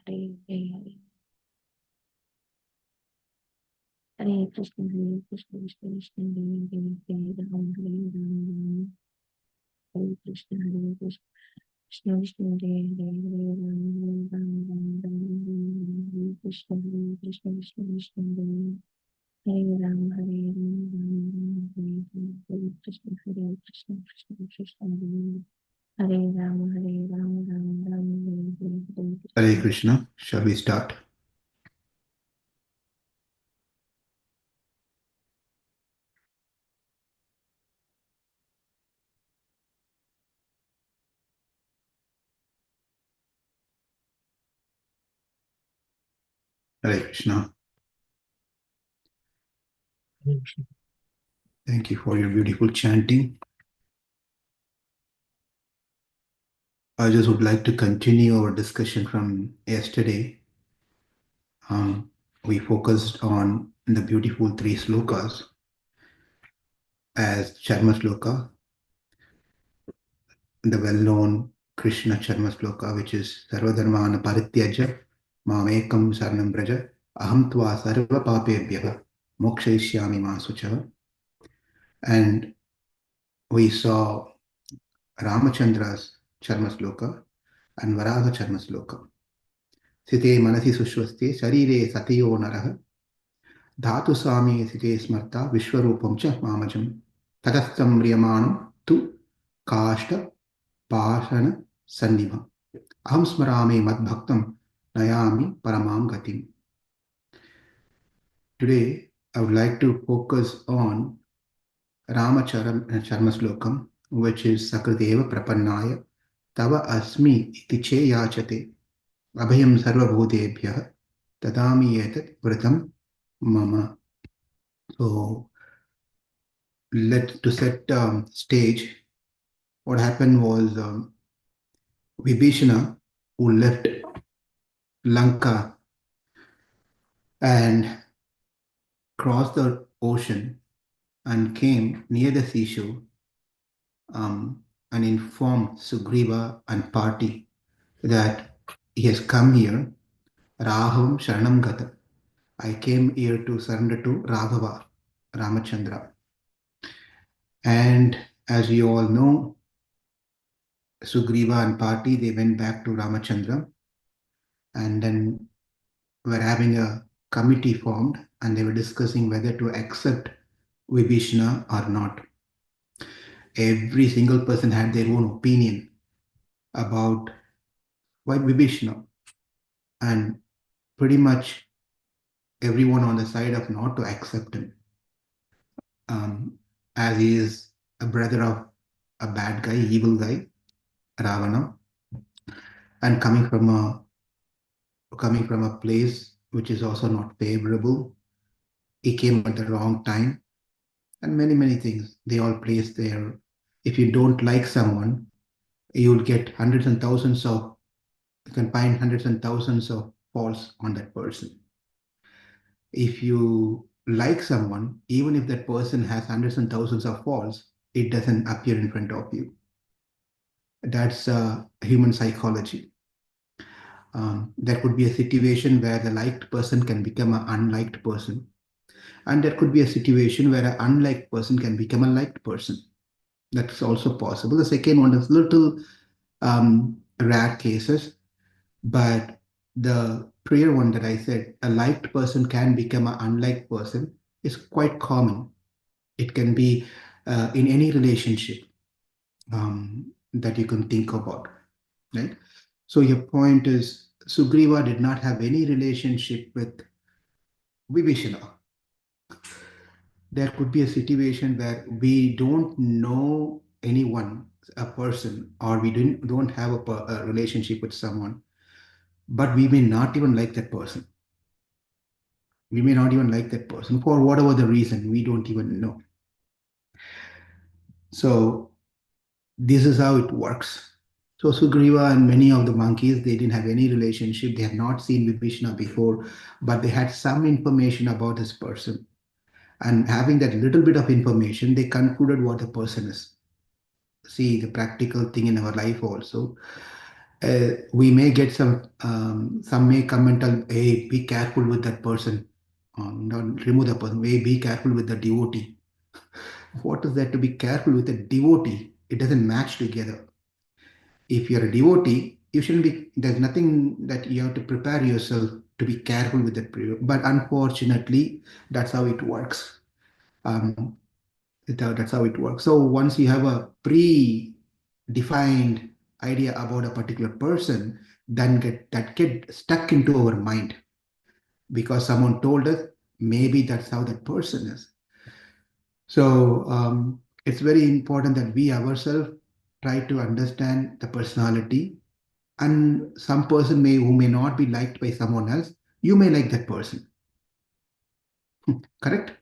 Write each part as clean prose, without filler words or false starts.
Hare Hare. Hare Krishna, Hare Krishna, Krishna Krishna, Hare Hare, Hare Rama, Hare Rama, Hare Krishna, Hare Krishna, Krishna Krishna, Hare Hare, Hare Rama, Rama Rama, Hare Krishna, Hare Krishna, Krishna Krishna, Hare Rama, Hare Rama, Hare Hare, Krishna, Hare Krishna, Krishna Krishna, Hare Rama, Hare Rama, Rama Rama, Hare Hare, Hare Krishna. Shall we start? Hare Krishna. Thank you for your beautiful chanting. I just would like to continue our discussion from yesterday. We focused on the beautiful three slokas as Sharma Śloka, the well-known Krishna Sharma Śloka, which is Sarvadharmāna Parityaja Māmekam Saranam Braja Aham Tva Sarva Papebhyo Mokshayishyami Ma Sucha. And we saw Ramachandra's Sharma Śloka and Varaha Sharma Śloka. Site manasi sushvaste sharire satiyo naraha dhatu sami site smarta vishwarupam cha mamajam tadastam riyamanam tu kashta pashana sannima aham smarami madbhaktam nayami paramam gatim. Today, I would like to focus on Rama Sharma Slokam, which is Sakr deva prapannāya tavāsmīti yācate abhayaṁ sarvabhūtebhyo dadāmy etad vrataṁ mama. So to set stage, what happened was Vibhishana, who left Lanka and crossed the ocean and came near the seashore and informed Sugriva and party that he has come here, Raham Sharanam Gata. I came here to surrender to Raghava, Ramachandra. And as you all know, Sugriva and party, they went back to Ramachandra and then were having a committee formed and they were discussing whether to accept Vibhishana or not. Every single person had their own opinion about why Vibhishana, and pretty much everyone on the side of not to accept him, as he is a brother of a bad guy, evil guy, Ravana, and coming from a place which is also not favorable. He came at the wrong time, and many things. They all place there. If you don't like someone, you'll get hundreds and thousands of. You can find hundreds and thousands of faults on that person. If you like someone, even if that person has hundreds and thousands of faults, it doesn't appear in front of you. That's human psychology. There could be a situation where the liked person can become an unliked person. And there could be a situation where an unliked person can become a liked person. That's also possible. The second one is little rare cases, but the prayer one that I said, a liked person can become an unliked person, is quite common. It can be in any relationship that you can think about, right? So your point is Sugriva did not have any relationship with Vibhishana. There could be a situation where we don't know anyone, a person, or we don't have a relationship with someone, but we may not even like that person. We may not even like that person for whatever the reason, we don't even know. So this is how it works. So Sugriva and many of the monkeys, they didn't have any relationship. They had not seen Vibhishana before, but they had some information about this person. And having that little bit of information, they concluded what the person is. See, the practical thing in our life also. we may get some may come and tell, hey, be careful with that person. Not remove the person. Hey, be careful with the devotee. What is that to be careful with a devotee? It doesn't match together. If you're a devotee, you shouldn't be, there's nothing that you have to prepare yourself to be careful with that. But unfortunately, that's how it works. Um, that's how it works. So once you have a pre-defined idea about a particular person, then get stuck into our mind because someone told us maybe that's how that person is. So it's very important that we ourselves try to understand the personality. And some person may who may not be liked by someone else, you may like that person. Correct?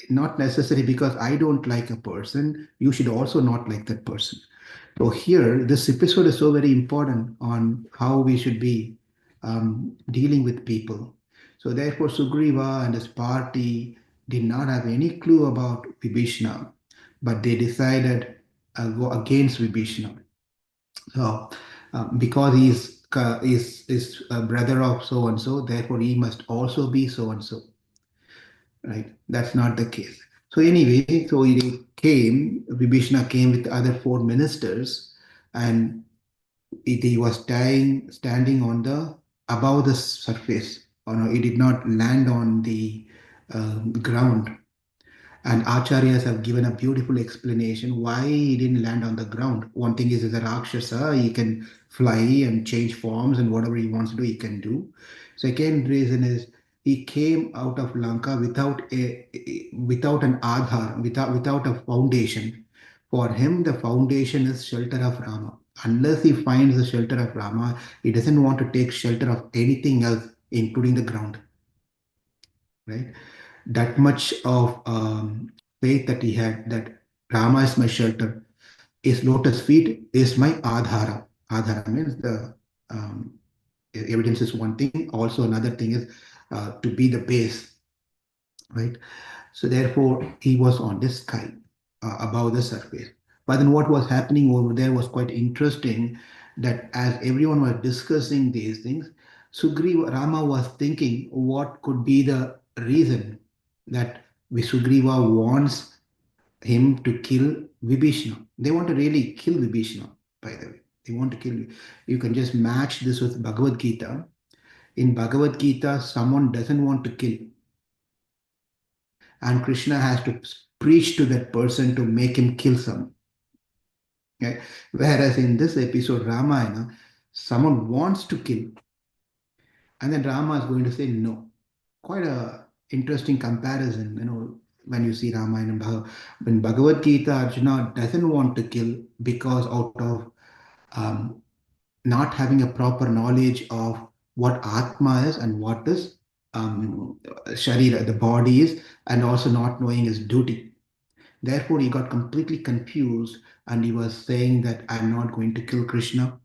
Not necessary because I don't like a person, you should also not like that person. So here, this episode is so very important on how we should be dealing with people. So therefore, Sugriva and his party did not have any clue about Vibhishana, but they decided go against Vibhishana. So because is a brother of so and so, therefore he must also be so and so, right? That's not the case. So anyway, so Vibhishana came with the other four ministers, and he was standing on the above the surface. Or no, he did not land on the ground. And acharyas have given a beautiful explanation why he didn't land on the ground. One thing is, as a Rakshasa, he can fly and change forms and whatever he wants to do, he can do. Second reason is he came out of Lanka without an adhar, without a foundation. For him, the foundation is shelter of Rama. Unless he finds the shelter of Rama, he doesn't want to take shelter of anything else, including the ground. Right? That much of faith that he had that Rama is my shelter, his lotus feet is my adhara. Adhara means the um, evidence is one thing. Also, another thing is to be the base, right? So therefore, he was on the sky above the surface. But then what was happening over there was quite interesting that as everyone was discussing these things, Sugriva Rama was thinking what could be the reason that Sugriva wants him to kill Vibhishana. They want to really kill Vibhishana, by the way. They want to kill you. You can just match this with Bhagavad Gita. In Bhagavad Gita, someone doesn't want to kill, and Krishna has to preach to that person to make him kill some. Okay? Whereas in this episode, Ramayana, someone wants to kill, and then Rama is going to say no. Quite a interesting comparison, when you see Ramayana and when Bhagavad Gita, Arjuna doesn't want to kill because out of um, not having a proper knowledge of what Atma is and what is Sharira, the body is, and also not knowing his duty. Therefore, he got completely confused and he was saying that I'm not going to kill Krishna,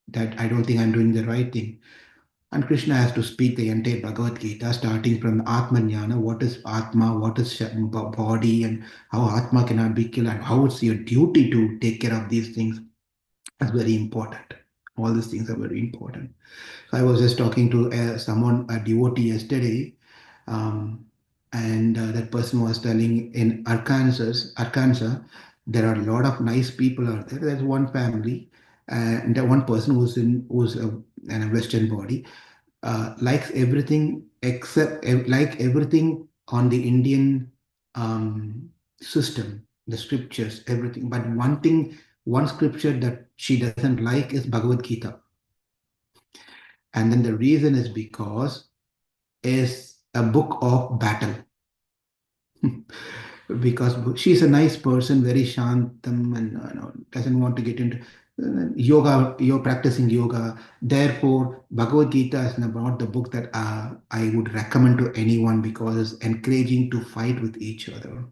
that I don't think I'm doing the right thing. And Krishna has to speak the entire Bhagavad Gita, starting from Atma Jnana, what is Atma, what is body, and how Atma cannot be killed, and how it's your duty to take care of these things. That's very important. All these things are very important. So I was just talking to someone, a devotee yesterday, um, and that person was telling in Arkansas, there are a lot of nice people out there. There's one family, and one person in a Western body, likes everything except like everything on the Indian system, the scriptures, everything. But one scripture that she doesn't like is Bhagavad Gita. And then the reason is because it's a book of battle. Because she's a nice person, very shantam, and doesn't want to get into yoga. You're practicing yoga. Therefore, Bhagavad Gita is not the book that I would recommend to anyone because it's encouraging to fight with each other.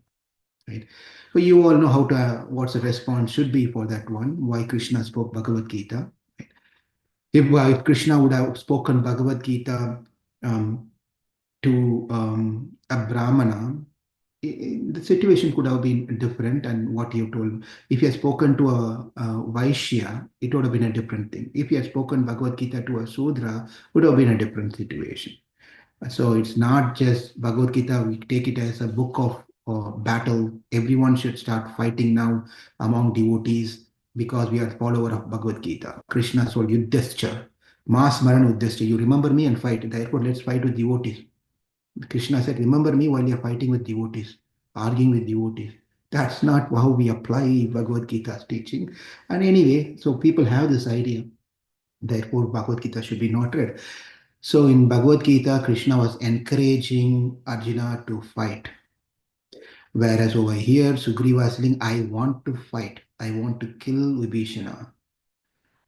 Right. So you all know how to what's the response should be for that one. Why Krishna spoke Bhagavad Gita. If Krishna would have spoken Bhagavad Gita um, to a Brahmana, the situation could have been different, and what you told. If you had spoken to a Vaishya, it would have been a different thing. If you had spoken Bhagavad Gita to a Sudra, it would have been a different situation. So it's not just Bhagavad Gita, we take it as a book of battle. Everyone should start fighting now among devotees because we are follower of Bhagavad Gita. Krishna told Yudhishthira, Mas Maran Uddhishthira, you remember me and fight. Therefore, let's fight with devotees. Krishna said, remember me while you're fighting with devotees, arguing with devotees. That's not how we apply Bhagavad Gita's teaching. And anyway, so people have this idea. Therefore, Bhagavad Gita should be not read. So in Bhagavad Gita, Krishna was encouraging Arjuna to fight. Whereas over here, Sugriva is saying, I want to fight. I want to kill Vibhishana.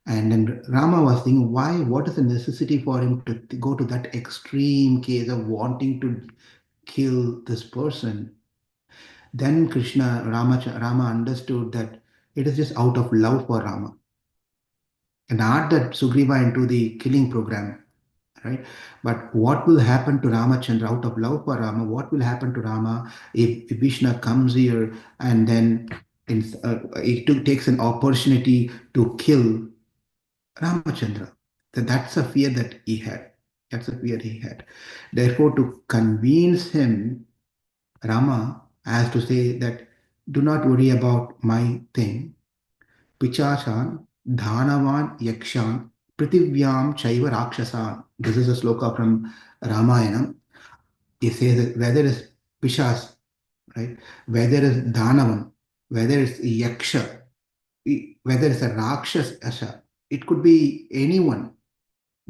And then Rama was thinking, why? What is the necessity for him to go to that extreme case of wanting to kill this person? Then Rama understood that it is just out of love for Rama. And not that Sugriva into the killing program, right? But what will happen to Ramachandra out of love for Rama? What will happen to Rama if Vibhishana comes here and then takes an opportunity to kill Ramachandra? That's a fear that he had. That's a fear he had. Therefore, to convince him, Rama has to say that do not worry about my thing. Pichachan, Dhanavan, Yakshan, Prithivyaṁ Chaiva Rakshasan. This is a sloka from Ramayana. It says that whether it's Pishas, right? Whether it's Dhanavan, whether it's Yaksha, whether it's a Rakshasa, it could be anyone.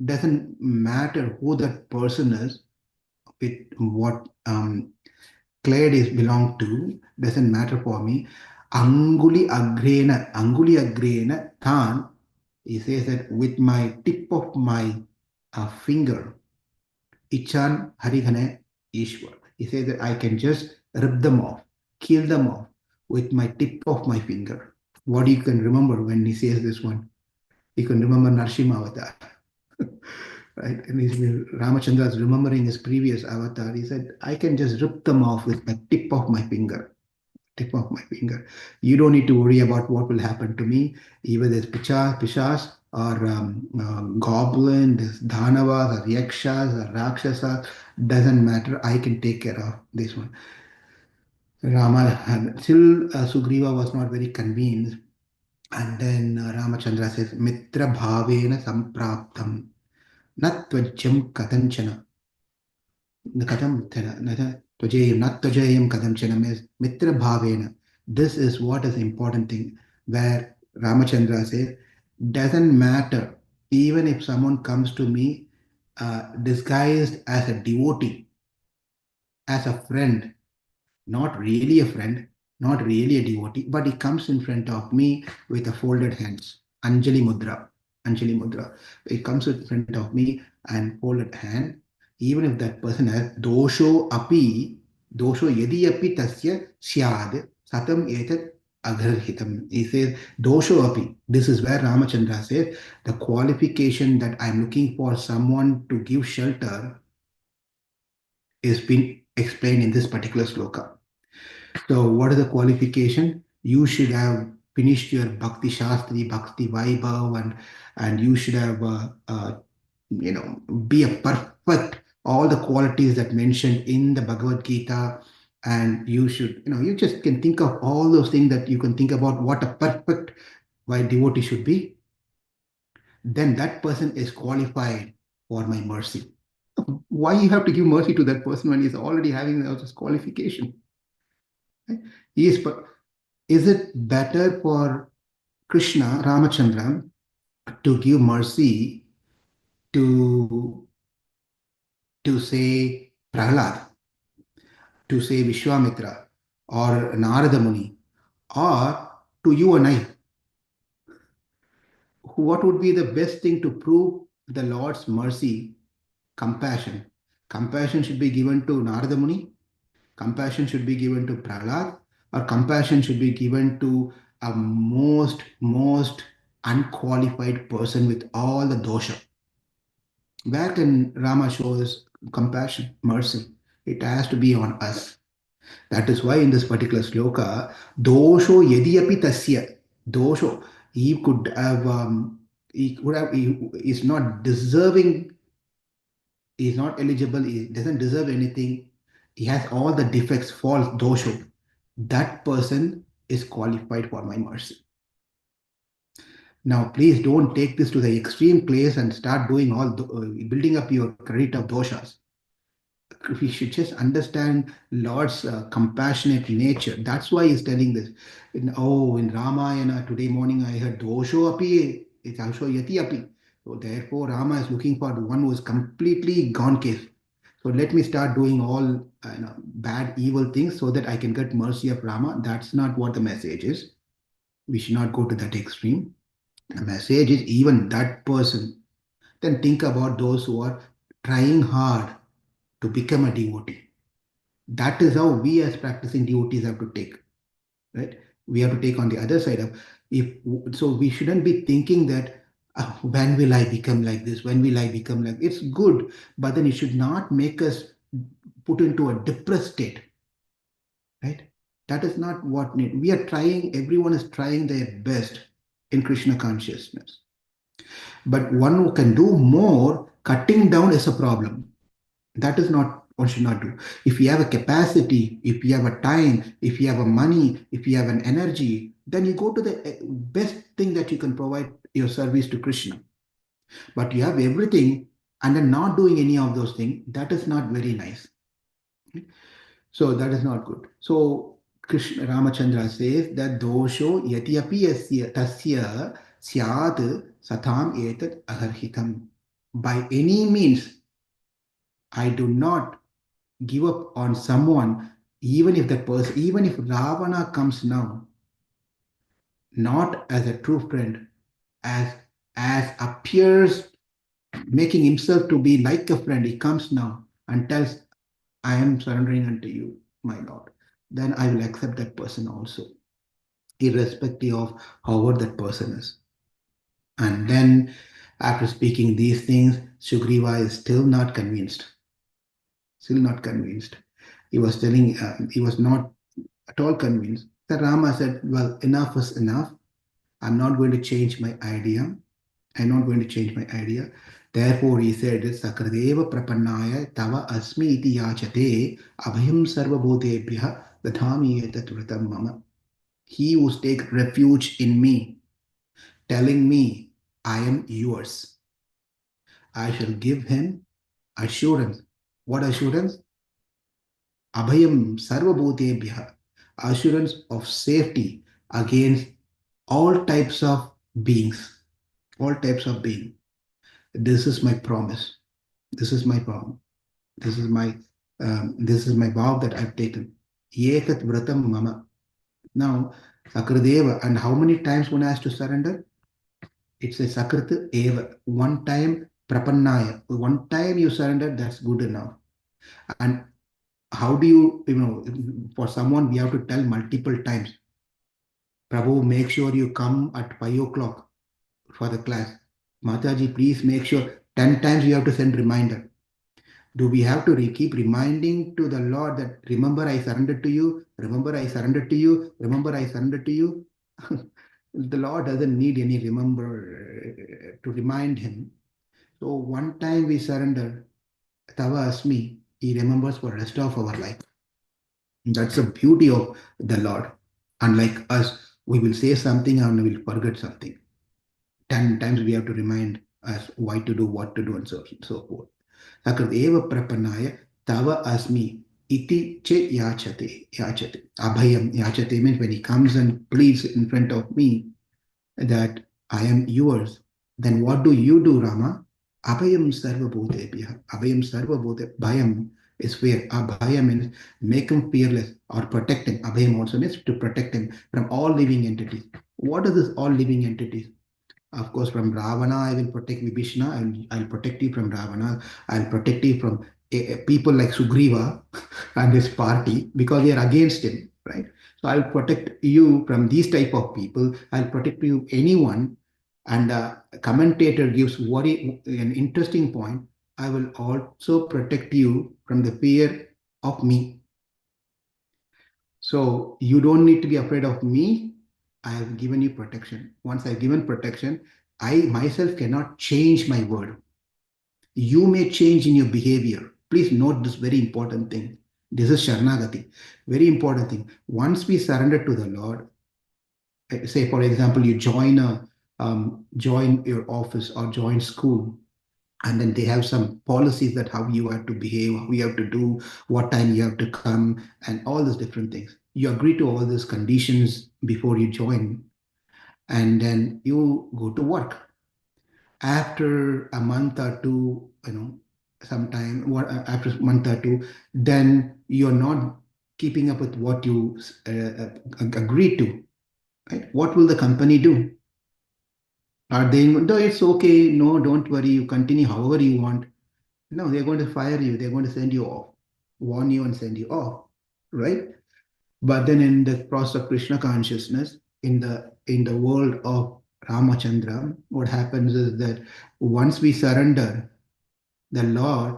Doesn't matter who that person is, with what clade is belong to, doesn't matter for me. Anguli agrena, than, he says that with my tip of my finger, Ichan Harihane Ishwar. He says that I can just rip them off, kill them off with my tip of my finger. What you can remember when he says this one? You can remember Narsimha Avatar. Right? And Ramachandra is remembering his previous avatar. He said, I can just rip them off with the tip of my finger. Tip of my finger. You don't need to worry about what will happen to me. Even there's Pishas or goblin, there's Dhanavas or Yakshas or Rakshasas. Doesn't matter. I can take care of this one. Still Sugriva was not very convinced. And then Ramachandra says, Mitra bhavena sampraptam. Not tvajyam katanchana. Katam tvajayam, not tvajayam katanchana means mitra bhavena. This is what is the important thing. Where Ramachandra says, doesn't matter, even if someone comes to me disguised as a devotee, as a friend, not really a friend, not really a devotee, but he comes in front of me with a folded hands. Anjali Mudra. Anjali Mudra. He comes in front of me and folded hand. Even if that person has dosho yadi api tasya syad, satam etad agharhitam. He says, dosho api. This is where Ramachandra says, the qualification that I'm looking for someone to give shelter is being explained in this particular sloka. So, what is the qualification? You should have finished your Bhakti Shastri, Bhakti Vaibhav, and you should have, be a perfect, all the qualities that mentioned in the Bhagavad Gita. And you should, you just can think of all those things that you can think about what a perfect devotee should be. Then that person is qualified for my mercy. Why you have to give mercy to that person when he's already having this qualification? Yes, but is it better for Krishna, Ramachandra, to give mercy to say Prahlad, to say Vishwamitra, or Narada Muni, or to you and I? What would be the best thing to prove the Lord's mercy? Compassion. Compassion should be given to Narada Muni, compassion should be given to Prahlad, or compassion should be given to a most unqualified person with all the dosha. Where can Rama show his compassion, mercy? It has to be on us. That is why in this particular sloka, dosho yadi api tasya, dosho, he is not deserving, he is not eligible, he doesn't deserve anything, he has all the defects, faults, dosho. That person is qualified for my mercy. Now, please don't take this to the extreme place and start doing building up your credit of doshas. We should just understand Lord's compassionate nature. That's why he's telling this. In Ramayana, today morning I heard dosho api, it's also yati api. So therefore, Rama is looking for the one who is completely gone case. So let me start doing all bad, evil things so that I can get mercy of Rama. That's not what the message is. We should not go to that extreme. The message is even that person. Then think about those who are trying hard to become a devotee. That is how we as practicing devotees have to take, right? We have to take on the other side of if so we shouldn't be thinking that when will I become like this? When will I become like it's good, but then it should not make us put into a depressed state, right? That is not what we are trying, everyone is trying their best in Krishna consciousness. But one who can do more, cutting down is a problem. That is not one should not do. If you have a capacity, if you have a time, if you have a money, if you have an energy, then you go to the best thing that you can provide your service to Krishna. But you have everything and then not doing any of those things, that is not very nice. So that is not good. So Krishna Ramachandra says that dosho yatyapi tasya syad satam etad aharhitam. By any means, I do not give up on someone, even if that person, even if Ravana comes now, not as a true friend, as appears making himself to be like a friend, he comes now and tells, I am surrendering unto you, my Lord. Then I will accept that person also, irrespective of however that person is. And then after speaking these things, Sugriva is still not convinced. Still not convinced. He was telling, he was not at all convinced. That Rama said, well, enough is enough. I'm not going to change my idea. I'm not going to change my idea. Therefore, he said, Sakr deva prapannāya tavāsmīti yācate abhayaṁ sarvabhūtebhyo dadāmy etad vrataṁ mama. He who takes refuge in me, telling me, I am yours, I shall give him assurance. What assurance? Abhayaṁ sarvabhūtebhyo, assurance of safety against all types of beings, all types of being. This is my promise. This is my vow. This is my vow that I've taken. Etad vrataṁ mama. Now, Sakradeva, and how many times one has to surrender? It's a Sakrit eva. One time prapannāya. One time you surrender, that's good enough. And how do for someone we have to tell multiple times. Prabhu, make sure you come at 5 o'clock for the class. Mataji, please make sure 10 times you have to send reminder. Do we have to keep reminding to the Lord that, remember I surrendered to you, remember I surrendered to you, remember I surrendered to you? The Lord doesn't need any remember to remind him. So one time we surrender, tavāsmīti, he remembers for the rest of our life. That's the beauty of the Lord. Unlike us, we will say something and we will forget something. 10 times we have to remind us why to do, what to do, and so forth. Sakr eva prapannāya tava asmi iti che yācate. Abhayaṁ. Yācate means when he comes and pleads in front of me that I am yours, then what do you do, Rama? Abhayaṁ sarvabhūtebhyo. Abhayaṁ sarvabhūtebhyo. Bhayam is fear. Abhayaṁ means make him fearless or protect him. Abhayaṁ also means to protect him from all living entities. What are these all living entities? Of course, from Ravana, I will protect Vibhishana. I'll protect you from Ravana. I'll protect you from people like Sugriva and his party because they are against him, right? So I'll protect you from these type of people. I'll protect you anyone. And a commentator gives an interesting point. I will also protect you from the fear of me. So you don't need to be afraid of me. I have given you protection. Once I've given protection, I myself cannot change my word. You may change in your behavior. Please note this very important thing. This is Sharanagati. Very important thing. Once we surrender to the Lord, say for example, you join your office or join school, and then they have some policies that how you have to behave, how you have to do, what time you have to come, and all these different things. You agree to all these conditions before you join, and then you go to work. After a month or two, sometime after a month or two, then you're not keeping up with what you agreed to, right? What will the company do? Are they, no, it's okay, no, don't worry, you continue however you want. No, they're going to fire you. They're going to send you off, warn you and send you off, right? But then in the process of Krishna consciousness, in the world of Ramachandra, what happens is that once we surrender, the Lord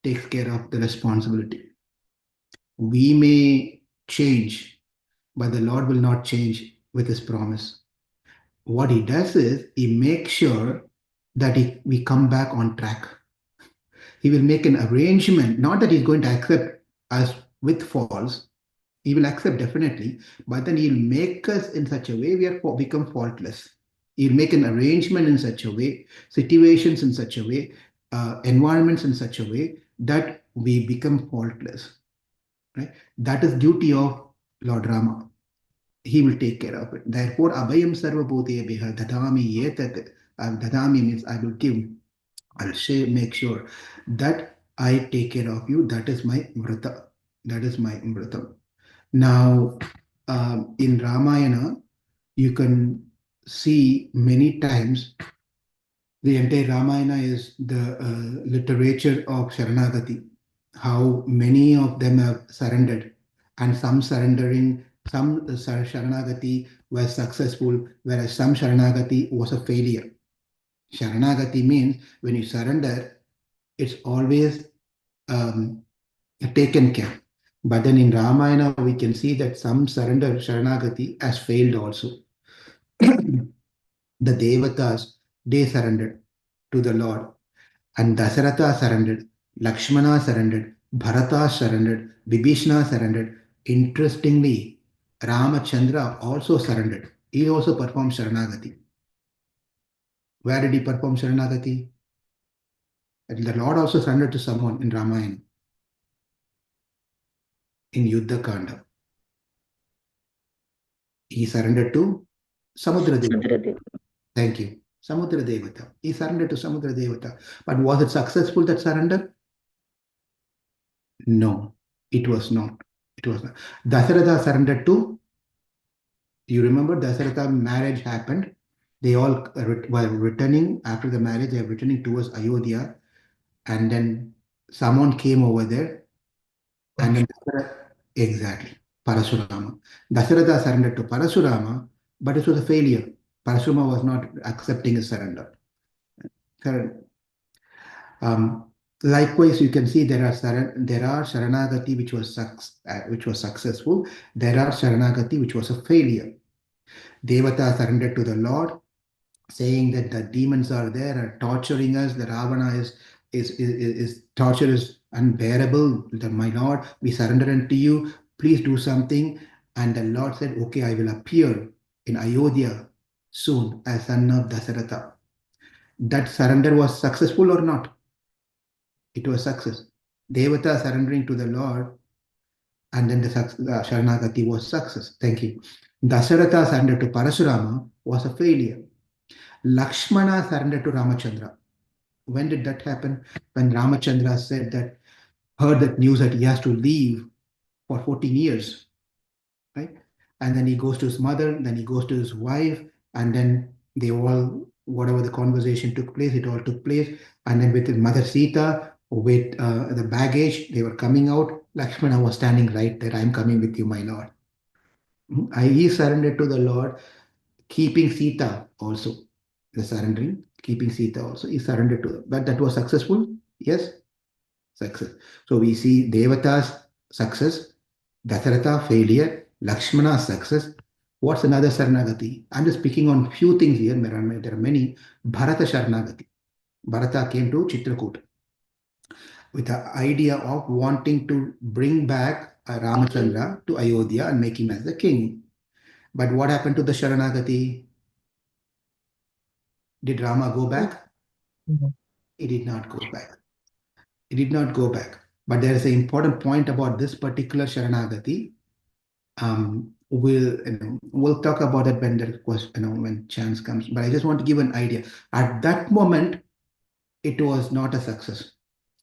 takes care of the responsibility. We may change, but the Lord will not change with His promise. What He does is He makes sure that we come back on track. He will make an arrangement, not that He's going to accept us with faults. He will accept definitely, but then He'll make us in such a way we are become faultless. He'll make an arrangement in such a way, situations in such a way, environments in such a way that we become faultless. Right? That is duty of Lord Rama. He will take care of it. Therefore, abhayaṁ sarvabhūtebhyo dadāmy etad. Dadāmy means I will give. I'll make sure that I take care of you. That is my vrata. That is my vrataṁ. Now, in Ramayana, you can see many times the entire Ramayana is the literature of Sharanagati, how many of them have surrendered, and some Sharanagati was successful, whereas some Sharanagati was a failure. Sharanagati means when you surrender, it's always taken care. But then in Ramayana, we can see that some surrender Sharanagati has failed also. The Devatas, they surrendered to the Lord. And Dasaratha surrendered, Lakshmana surrendered, Bharata surrendered, Vibhishana surrendered. Interestingly, Ramachandra also surrendered. He also performed Sharanagati. Where did he perform Sharanagati? The Lord also surrendered to someone in Ramayana, in Yuddha Kanda. He surrendered to Samudra Devata. Thank you. Samudra Devata. He surrendered to Samudra Devata. But was it successful, that surrender? No, it was not. It was not. Dasaratha surrendered to, you remember Dasaratha marriage happened. They all were returning after the marriage, they were returning towards Ayodhya. And then someone came over there. And then exactly, Parasurama. Dasaratha surrendered to Parasurama, but it was a failure. Parasurama was not accepting his surrender. Um, Likewise, you can see there are Sharanagati which was successful. There are Sharanagati which was a failure. Devata surrendered to the Lord, saying that the demons are there and torturing us. The Ravana is torture is unbearable. That my Lord, we surrender unto you. Please do something. And the Lord said, "Okay, I will appear in Ayodhya soon as son of Dasaratha." That surrender was successful or not? It was success. Devata surrendering to the Lord, and then the Sharanagati was success. Thank you. Dasaratha surrendered to Parasurama was a failure. Lakshmana surrendered to Ramachandra. When did that happen? When Ramachandra said that, heard that news that he has to leave for 14 years, right? And then he goes to his mother, then he goes to his wife, and then they all, whatever the conversation took place, it all took place. And then with his mother Sita, with the baggage, they were coming out. Lakshmana was standing right there. I'm coming with you, my lord. He surrendered to the Lord, keeping Sita also. The surrendering, keeping Sita also. He surrendered to them. But that was successful? Yes, success. So we see Devata's success, Dasharatha failure, Lakshmana success. What's another Sharanagati? I'm just picking on few things here. There are many. Bharata Sharanagati. Bharata came to Chitrakoot with the idea of wanting to bring back Ramachandra to Ayodhya and make him as the king. But what happened to the Sharanagati? Did Rama go back? Mhm. He did not go back. He did not go back. But there is an important point about this particular Sharanagati. We'll talk about it when the question, when chance comes. But I just want to give an idea. At that moment, it was not a success.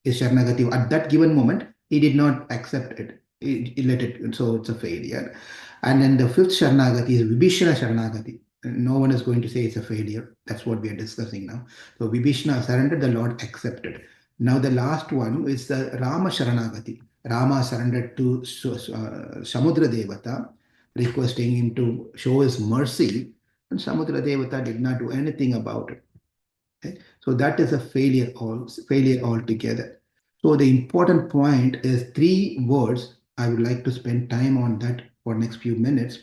His Sharanagati, at that given moment, he did not accept it. He let it, so it's a failure. And then the fifth Sharanagati is Vibhishana Sharanagati. No one is going to say it's a failure. That's what we are discussing now. So Vibhishana surrendered, the Lord accepted. Now the last one is the Rama Sharanagati. Rama surrendered to Samudra Devata, requesting him to show his mercy, and Samudra Devata did not do anything about it. Okay? So that is a failure altogether. So the important point is three words. I would like to spend time on that for next few minutes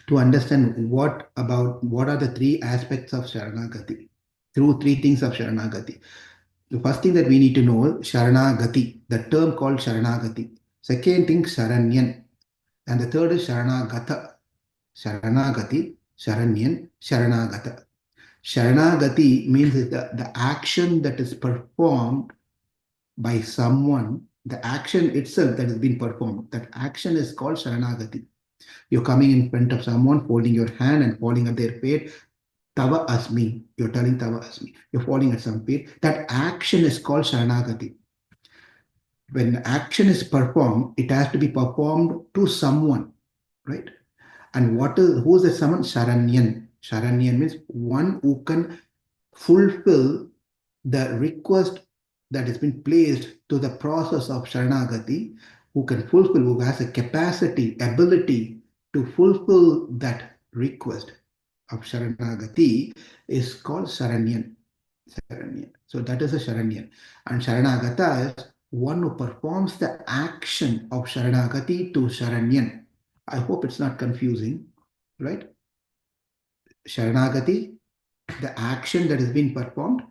to understand what are the three aspects of Sharanagati, through three things of Sharanagati. The first thing that we need to know, Sharanagati, the term called Sharanagati. Second thing, Sharanyan. And the third is Sharanagata. Sharanagati, Sharanyan, Sharanagata. Sharanagati means the action that is performed by someone, the action itself that has been performed, that action is called Sharanagati. You're coming in front of someone, holding your hand and falling at their feet. Tavāsmīti. You're telling Tavāsmīti. You're falling at some feet. That action is called Sharanagati. When action is performed, it has to be performed to someone, right? And who is the someone? Sharanyan. Sharanyan means one who can fulfill the request that has been placed to the process of Sharanagati, who has a capacity, ability to fulfill that request of Sharanagati is called Sharanyan. Sharanyan. So that is a Sharanyan. And Sharanagata is one who performs the action of Sharanagati to Sharanyan. I hope it's not confusing, right? Sharanagati, the action that is being performed.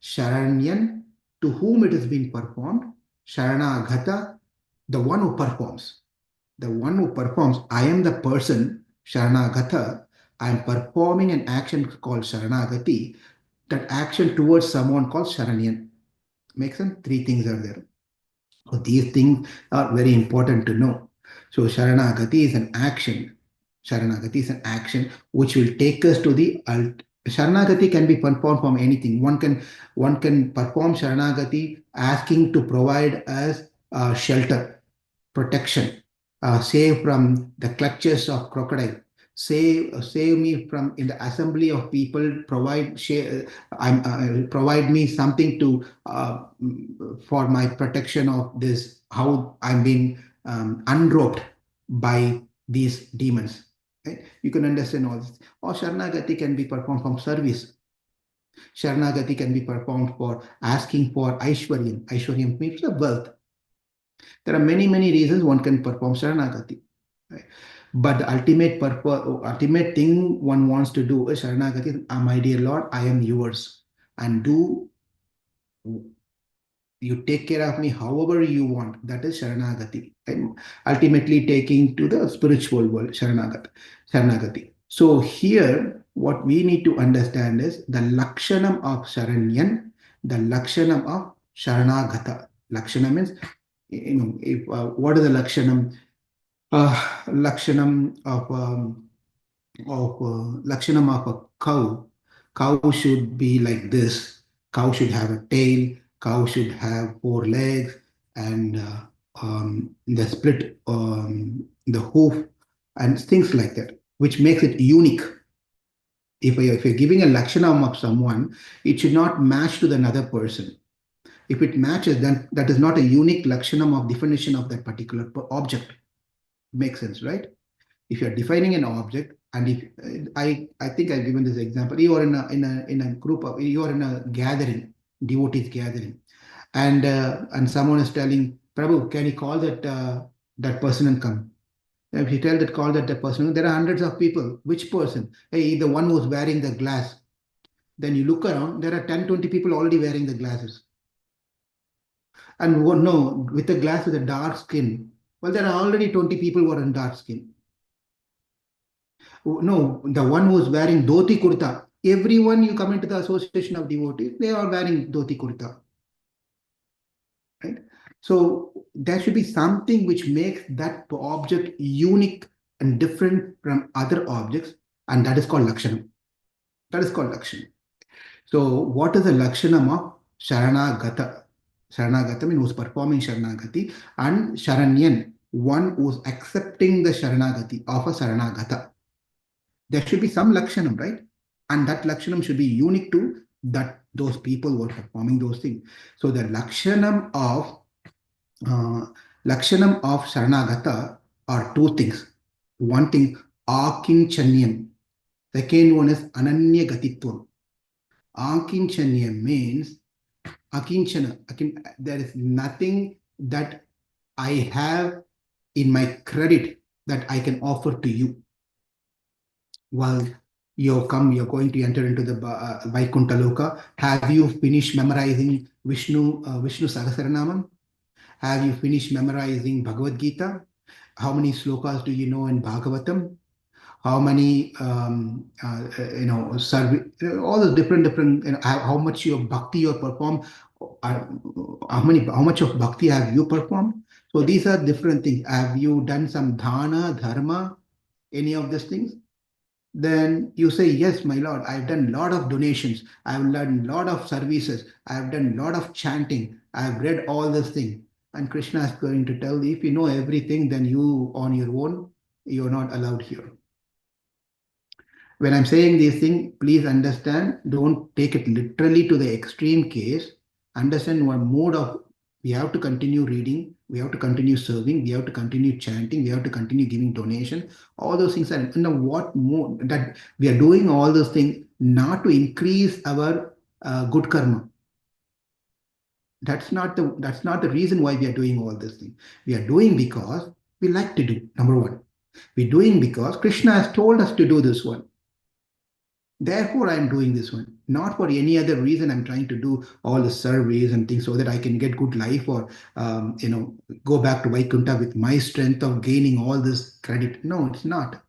Sharanyan, to whom it is being performed. Sharanagata, the one who performs. The one who performs. I am the person, Sharanagata. I am performing an action called Sharanagati. That action towards someone called Sharanyan. Makes sense? Three things are there. So these things are very important to know. So Sharanagati is an action. Sharanagati is an action which will take us to the Sharanagati can be performed from anything. One can perform Sharanagati asking to provide us shelter, protection, save from the clutches of crocodile. Save me from in the assembly of people. Provide me something to for my protection of this. How I'm being unroped by these demons. Right? You can understand all this. Or Sharanagati can be performed from service. Sharanagati can be performed for asking for Aishwaryam. Aishwaryam means the wealth. There are many, many reasons one can perform Sharanagati. Right? But the ultimate purpose, ultimate thing one wants to do is Sharanagati, my dear Lord, I am yours. And do you take care of me however you want. That is Sharanagati. And ultimately taking to the spiritual world, Sharanagati. So here, what we need to understand is the Lakshanam of Sharanyan, the Lakshanam of Sharanagata. Lakshana means, if what is the Lakshanam? Lakshanam of a cow. Cow should be like this. Cow should have a tail. Cow should have four legs and the split the hoof and things like that, which makes it unique. If you're giving a lakshanam of someone, it should not match to the another person. If it matches, then that is not a unique lakshanam of definition of that particular object. Makes sense, right? If you're defining an object, and if I think I've given this example, you are in a group of, you are in a gathering, devotees gathering, and someone is telling Prabhu, can you call that that person and come. If you tell that call that the person, there are hundreds of people. Which person? Hey, the one who's wearing the glass. Then you look around, there are 10, 20 people already wearing the glasses. And no, with the glass with a dark skin. Well, there are already 20 people who are in dark skin. No, the one who's wearing dhoti kurta. Everyone you come into the association of devotees, they are wearing dhoti kurta. Right? So there should be something which makes that object unique and different from other objects, and that is called lakshanam. That is called lakshanam. So what is the lakshanam of Sharanagata? Sharanagata means who's performing Sharanagati, and Sharanyan, one who's accepting the Sharanagati of a Sharanagata. There should be some lakshanam, right? And that lakshanam should be unique to that those people who are performing those things. So the lakshanam of Sharanagata are two things. One thing, akinchanyam. Second one is ananya gatitvam. Akinchanyam means akinchana. There is nothing that I have in my credit that I can offer to you. While you're going to enter into the Vaikuntha Loka. Have you finished memorizing Vishnu Sahasranamam? Have you finished memorizing Bhagavad Gita? How many slokas do you know in Bhagavatam? How many, all the different, how much of bhakti you perform, how much of bhakti have you performed? So these are different things. Have you done some dana, dharma, any of these things? Then you say, yes, my Lord, I've done a lot of donations. I've done a lot of services. I've done a lot of chanting. I've read all this thing. And Krishna is going to tell, if you know everything, then you on your own, you're not allowed here. When I'm saying these things, please understand, don't take it literally to the extreme case. Understand what mode of, we have to continue reading, we have to continue serving, we have to continue chanting, we have to continue giving donation. All those things are, what more, that we are doing all those things not to increase our good karma. That's not the reason why we are doing all this thing. We are doing because we like to do, number one. We're doing because Krishna has told us to do this one. Therefore, I'm doing this one, not for any other reason. I'm trying to do all the surveys and things so that I can get good life or, go back to Vaikuntha with my strength of gaining all this credit. No, it's not.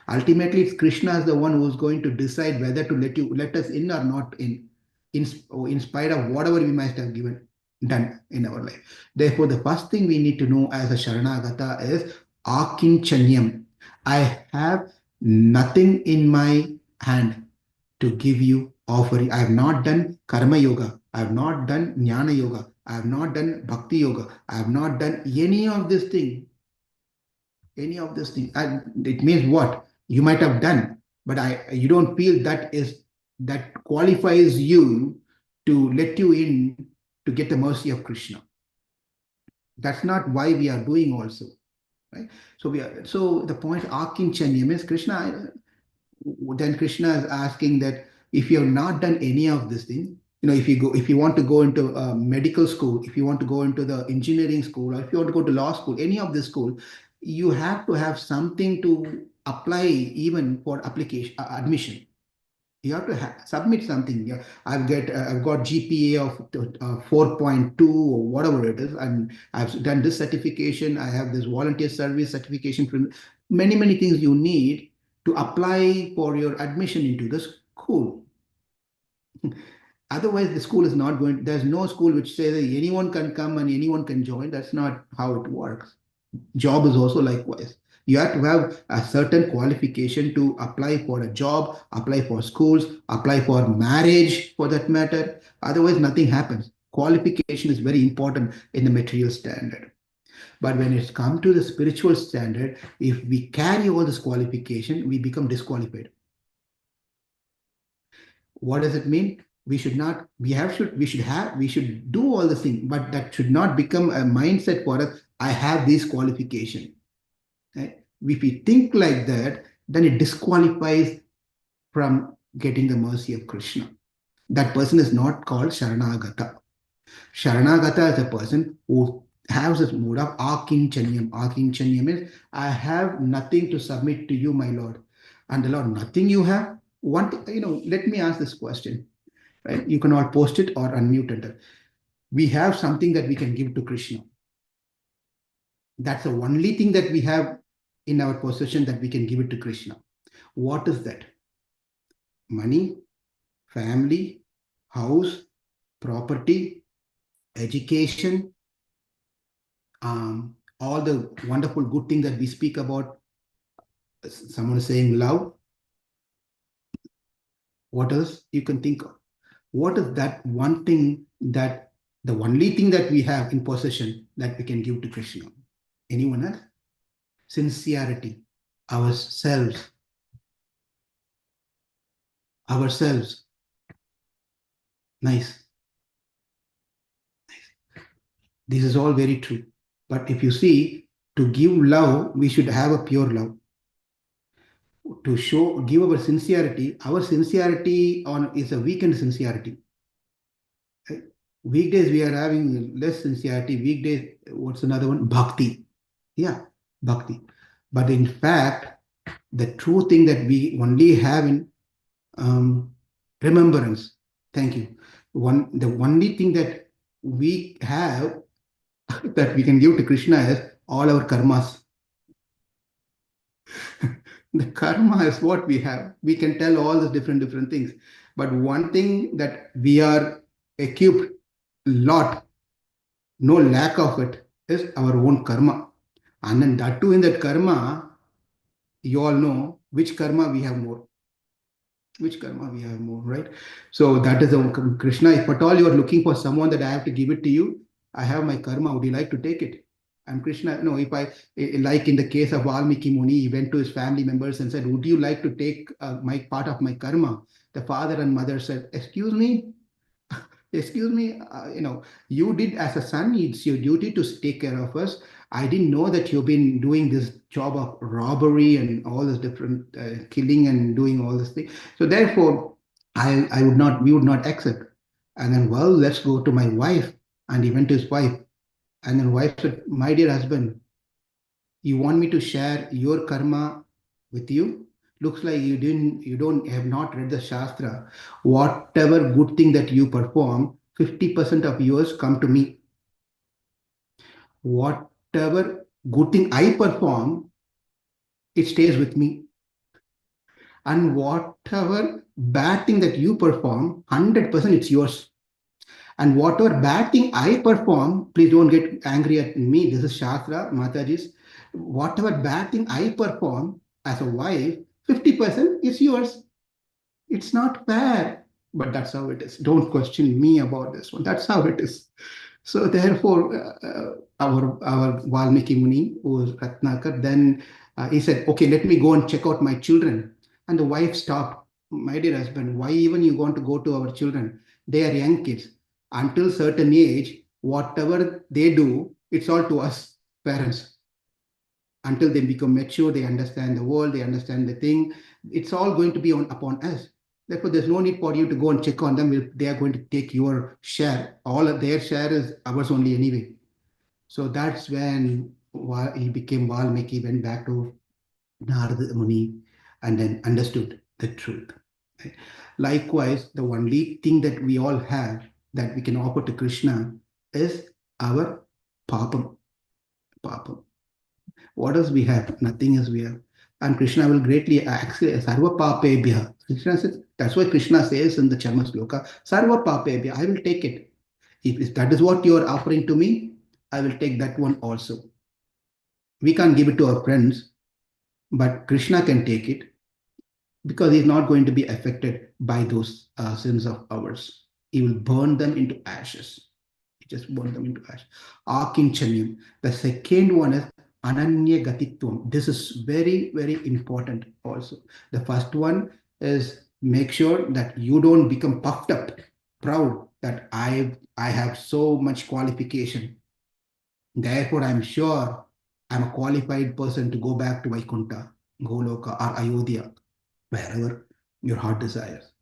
Ultimately, it's Krishna is the one who's going to decide whether to let us in or not in spite of whatever we might have done in our life. Therefore, the first thing we need to know as a Sharanagata is akinchanyam. I have nothing in my hand to give you offering. I have not done karma yoga. I have not done jnana yoga. I have not done bhakti yoga. I have not done any of this thing. Any of this thing. It means what? You might have done, but you don't feel that qualifies you to let you in to get the mercy of Krishna. That's not why we are doing also. Right? So the point akinchanya means Krishna. Then Krishna is asking that if you have not done any of this thing, if you want to go into medical school, if you want to go into the engineering school, or if you want to go to law school, any of this school, you have to have something to apply even for admission. You have to submit something. Yeah, I've got GPA of 4.2 or whatever it is, and I've done this certification. I have this volunteer service certification. From many things you need to apply for your admission into the school. Otherwise, the school is not going. There's no school which says that anyone can come and anyone can join. That's not how it works. Job is also likewise. You have to have a certain qualification to apply for a job, apply for schools, apply for marriage for that matter. Otherwise, nothing happens. Qualification is very important in the material standard. But when it's come to the spiritual standard, if we carry all this qualification, we become disqualified. What does it mean? We should do all the things, but that should not become a mindset for us. I have this qualification. Right? If we think like that, then it disqualifies from getting the mercy of Krishna. That person is not called Sharanagata. Sharanagata is a person who have this mode of akinchanyam. Akinchanyam is, I have nothing to submit to you, my Lord. And the Lord, nothing you have? Let me ask this question, right? You can all post it or unmute it. We have something that we can give to Krishna. That's the only thing that we have in our possession that we can give it to Krishna. What is that? Money, family, house, property, education, all the wonderful good things that we speak about. Someone is saying love. What else you can think of? What is that one thing, that the only thing that we have in possession that we can give to Krishna? Anyone else? Sincerity, ourselves, ourselves. Nice. This is all very true. But if you see, to give love, we should have a pure love. To give our sincerity is a weakened sincerity. Right? Weekdays we are having less sincerity. Weekdays, what's another one? Bhakti. Yeah, bhakti. But in fact, the true thing that we only have in remembrance. Thank you. The only thing that we have that we can give to Krishna is all our karmas. The karma is what we have. We can tell all the different things. But one thing that we are equipped lot, no lack of it, is our own karma. And then that too, in that karma, you all know which karma we have more. Which karma we have more, right? So that is the Krishna. If at all you are looking for someone that I have to give it to you, I have my karma. Would you like to take it? And Krishna, no, if I, like in the case of Valmiki Muni, he went to his family members and said, would you like to take my part of my karma? The father and mother said, excuse me, excuse me, you did as a son, it's your duty to take care of us. I didn't know that you've been doing this job of robbery and all this different killing and doing all this thing. So therefore, we would not accept. And then, well, let's go to my wife. And he went to his wife. And then wife said, my dear husband, you want me to share your karma with you? Looks like you don't have not read the Shastra. Whatever good thing that you perform, 50% of yours come to me. Whatever good thing I perform, it stays with me. And whatever bad thing that you perform, 100% it's yours. And whatever bad thing I perform, please don't get angry at me. This is Shastra, Mataji's. Whatever bad thing I perform as a wife, 50% is yours. It's not fair, but that's how it is. Don't question me about this one. That's how it is. So therefore, our Valmiki Muni, who was Ratnakar, then he said, okay, let me go and check out my children. And the wife stopped. My dear husband, why even you want to go to our children? They are young kids. Until certain age, whatever they do, it's all to us, parents. Until they become mature, they understand the world, they understand the thing. It's all going to be upon us. Therefore, there's no need for you to go and check on them if they are going to take your share. All of their share is ours only anyway. So that's when he became Valmiki, went back to Narada Muni, and then understood the truth. Right? Likewise, the only thing that we all have that we can offer to Krishna is our papam. Papam. What else we have? Nothing else we have. And Krishna will greatly accept sarvabhūtebhyo. Krishna says, that's why Krishna says in the Charma Śloka, sarvabhūtebhyo, I will take it. If that is what you are offering to me, I will take that one also. We can't give it to our friends, but Krishna can take it because he's not going to be affected by those sins of ours. He will burn them into ashes. He just burn them into ashes. Akinchanyam. The second one is Ananya Gatitvam. This is very, very important also. The first one is make sure that you don't become puffed up, proud that I have so much qualification. Therefore, I'm sure I'm a qualified person to go back to Vaikuntha, Goloka, or Ayodhya, wherever your heart desires.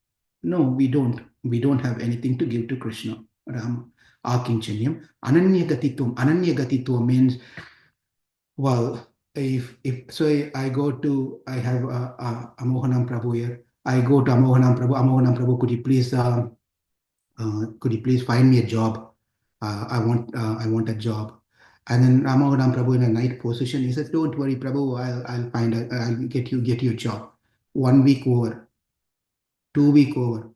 No, we don't. We don't have anything to give to Krishna, Rama. Akinchanyam. Ananya gatitvam means, well, if so I go to, I have Amohanam Prabhu here. I go to Amohanam Prabhu, could you please find me a job? I want a job. And then Amohanam Prabhu in a night position, he says, don't worry, Prabhu, I'll get you a job. 1 week over, 2 week over,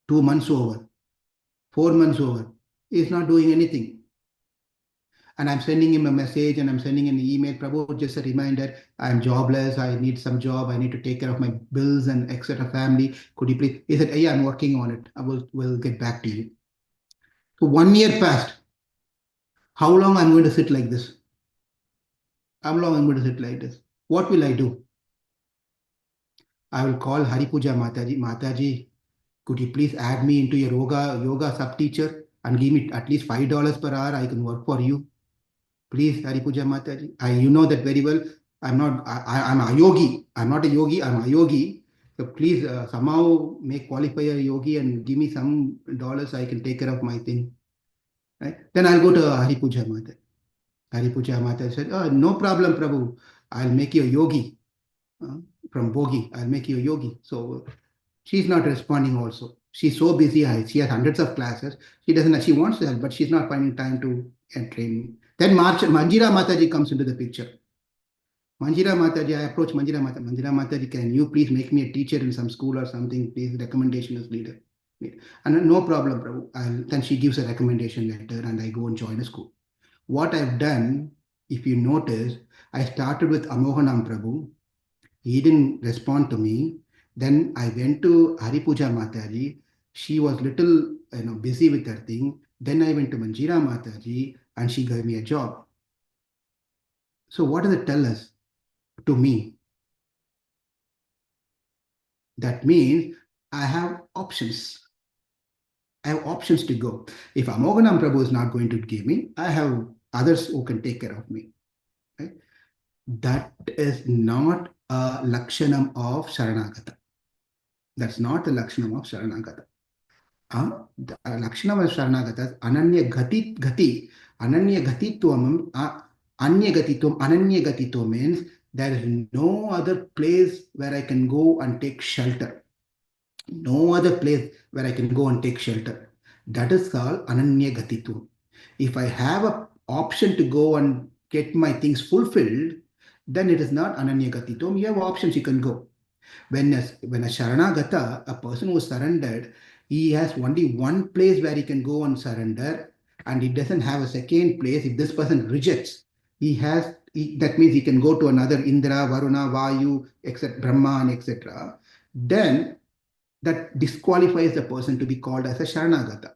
2 months over, 4 months over. He's not doing anything. And I'm sending him a message and I'm sending him an email. Prabhu, just a reminder, I'm jobless. I need some job. I need to take care of my bills and etc. family. Could you please? He said, yeah, I'm working on it. Will get back to you. So 1 year passed. How long I'm going to sit like this? How long I'm going to sit like this? What will I do? I will call Hari Puja Mataji. Mataji, could you please add me into your yoga sub teacher and give me at least $5 per hour? I can work for you. Please, Hari Puja Mataji. You know that very well. I'm a yogi. I'm not a yogi. I'm a yogi. So please somehow make qualify a yogi and give me some dollars. I can take care of my thing. Right? Then I'll go to Hari Puja Mataji. Hari Puja Mataji said, oh, no problem, Prabhu. I'll make you a yogi. From Bogi, I'll make you a yogi. So she's not responding also. She's so busy. She has hundreds of classes. She wants to help, but she's not finding time to train me. Then Manjira Mataji comes into the picture. Manjira Mataji, I approach Manjira Mataji. Manjira Mataji, can you please make me a teacher in some school or something? Please, recommendation is needed. And no problem, Prabhu. Then she gives a recommendation letter and I go and join a school. What I've done, if you notice, I started with Amohanam Prabhu. He didn't respond to me. Then I went to Hari Puja Mataji. She was little busy with her thing. Then I went to Manjira Mataji and she gave me a job. So what does it tell us to me? That means I have options. I have options to go. If Amoganam Prabhu is not going to give me, I have others who can take care of me. Right? That is not a lakshanam of Sharanagata. That's not the lakshanam of Sharanagata. The lakshanam of Sharanagata is ananya gati. Ananya gatitvam, anya gatitvam, ananya gatitvam means there is no other place where I can go and take shelter. No other place where I can go and take shelter. That is called ananya gatitvam. If I have an option to go and get my things fulfilled, then it is not ananya gatitvam. You have options, you can go. When a Sharanagata, a person who surrendered, he has only one place where he can go and surrender, and he doesn't have a second place. If this person rejects, that means he can go to another Indra, Varuna, Vayu, etc., Brahman, etc. Then that disqualifies the person to be called as a Sharanagata.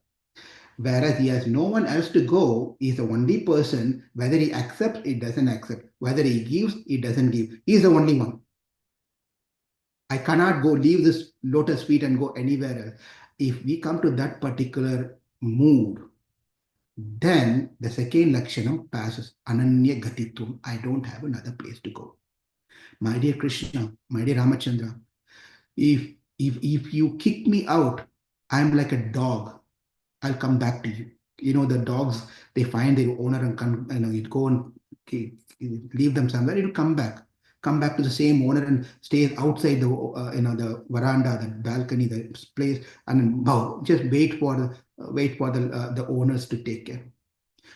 Whereas he has no one else to go, he's the only person, whether he accepts, he doesn't accept. Whether he gives, he doesn't give. He's the only one. I cannot go leave this lotus feet and go anywhere else. If we come to that particular mood, then the second lakshanam passes. Ananya gatitvam. I don't have another place to go. My dear Krishna, my dear Ramachandra, if you kick me out, I'm like a dog. I'll come back to you. You know, the dogs, they find their owner and come, you go and leave them somewhere, it'll come back. Come back to the same owner and stay outside the veranda, the balcony, the place, and just wait for the owners to take care.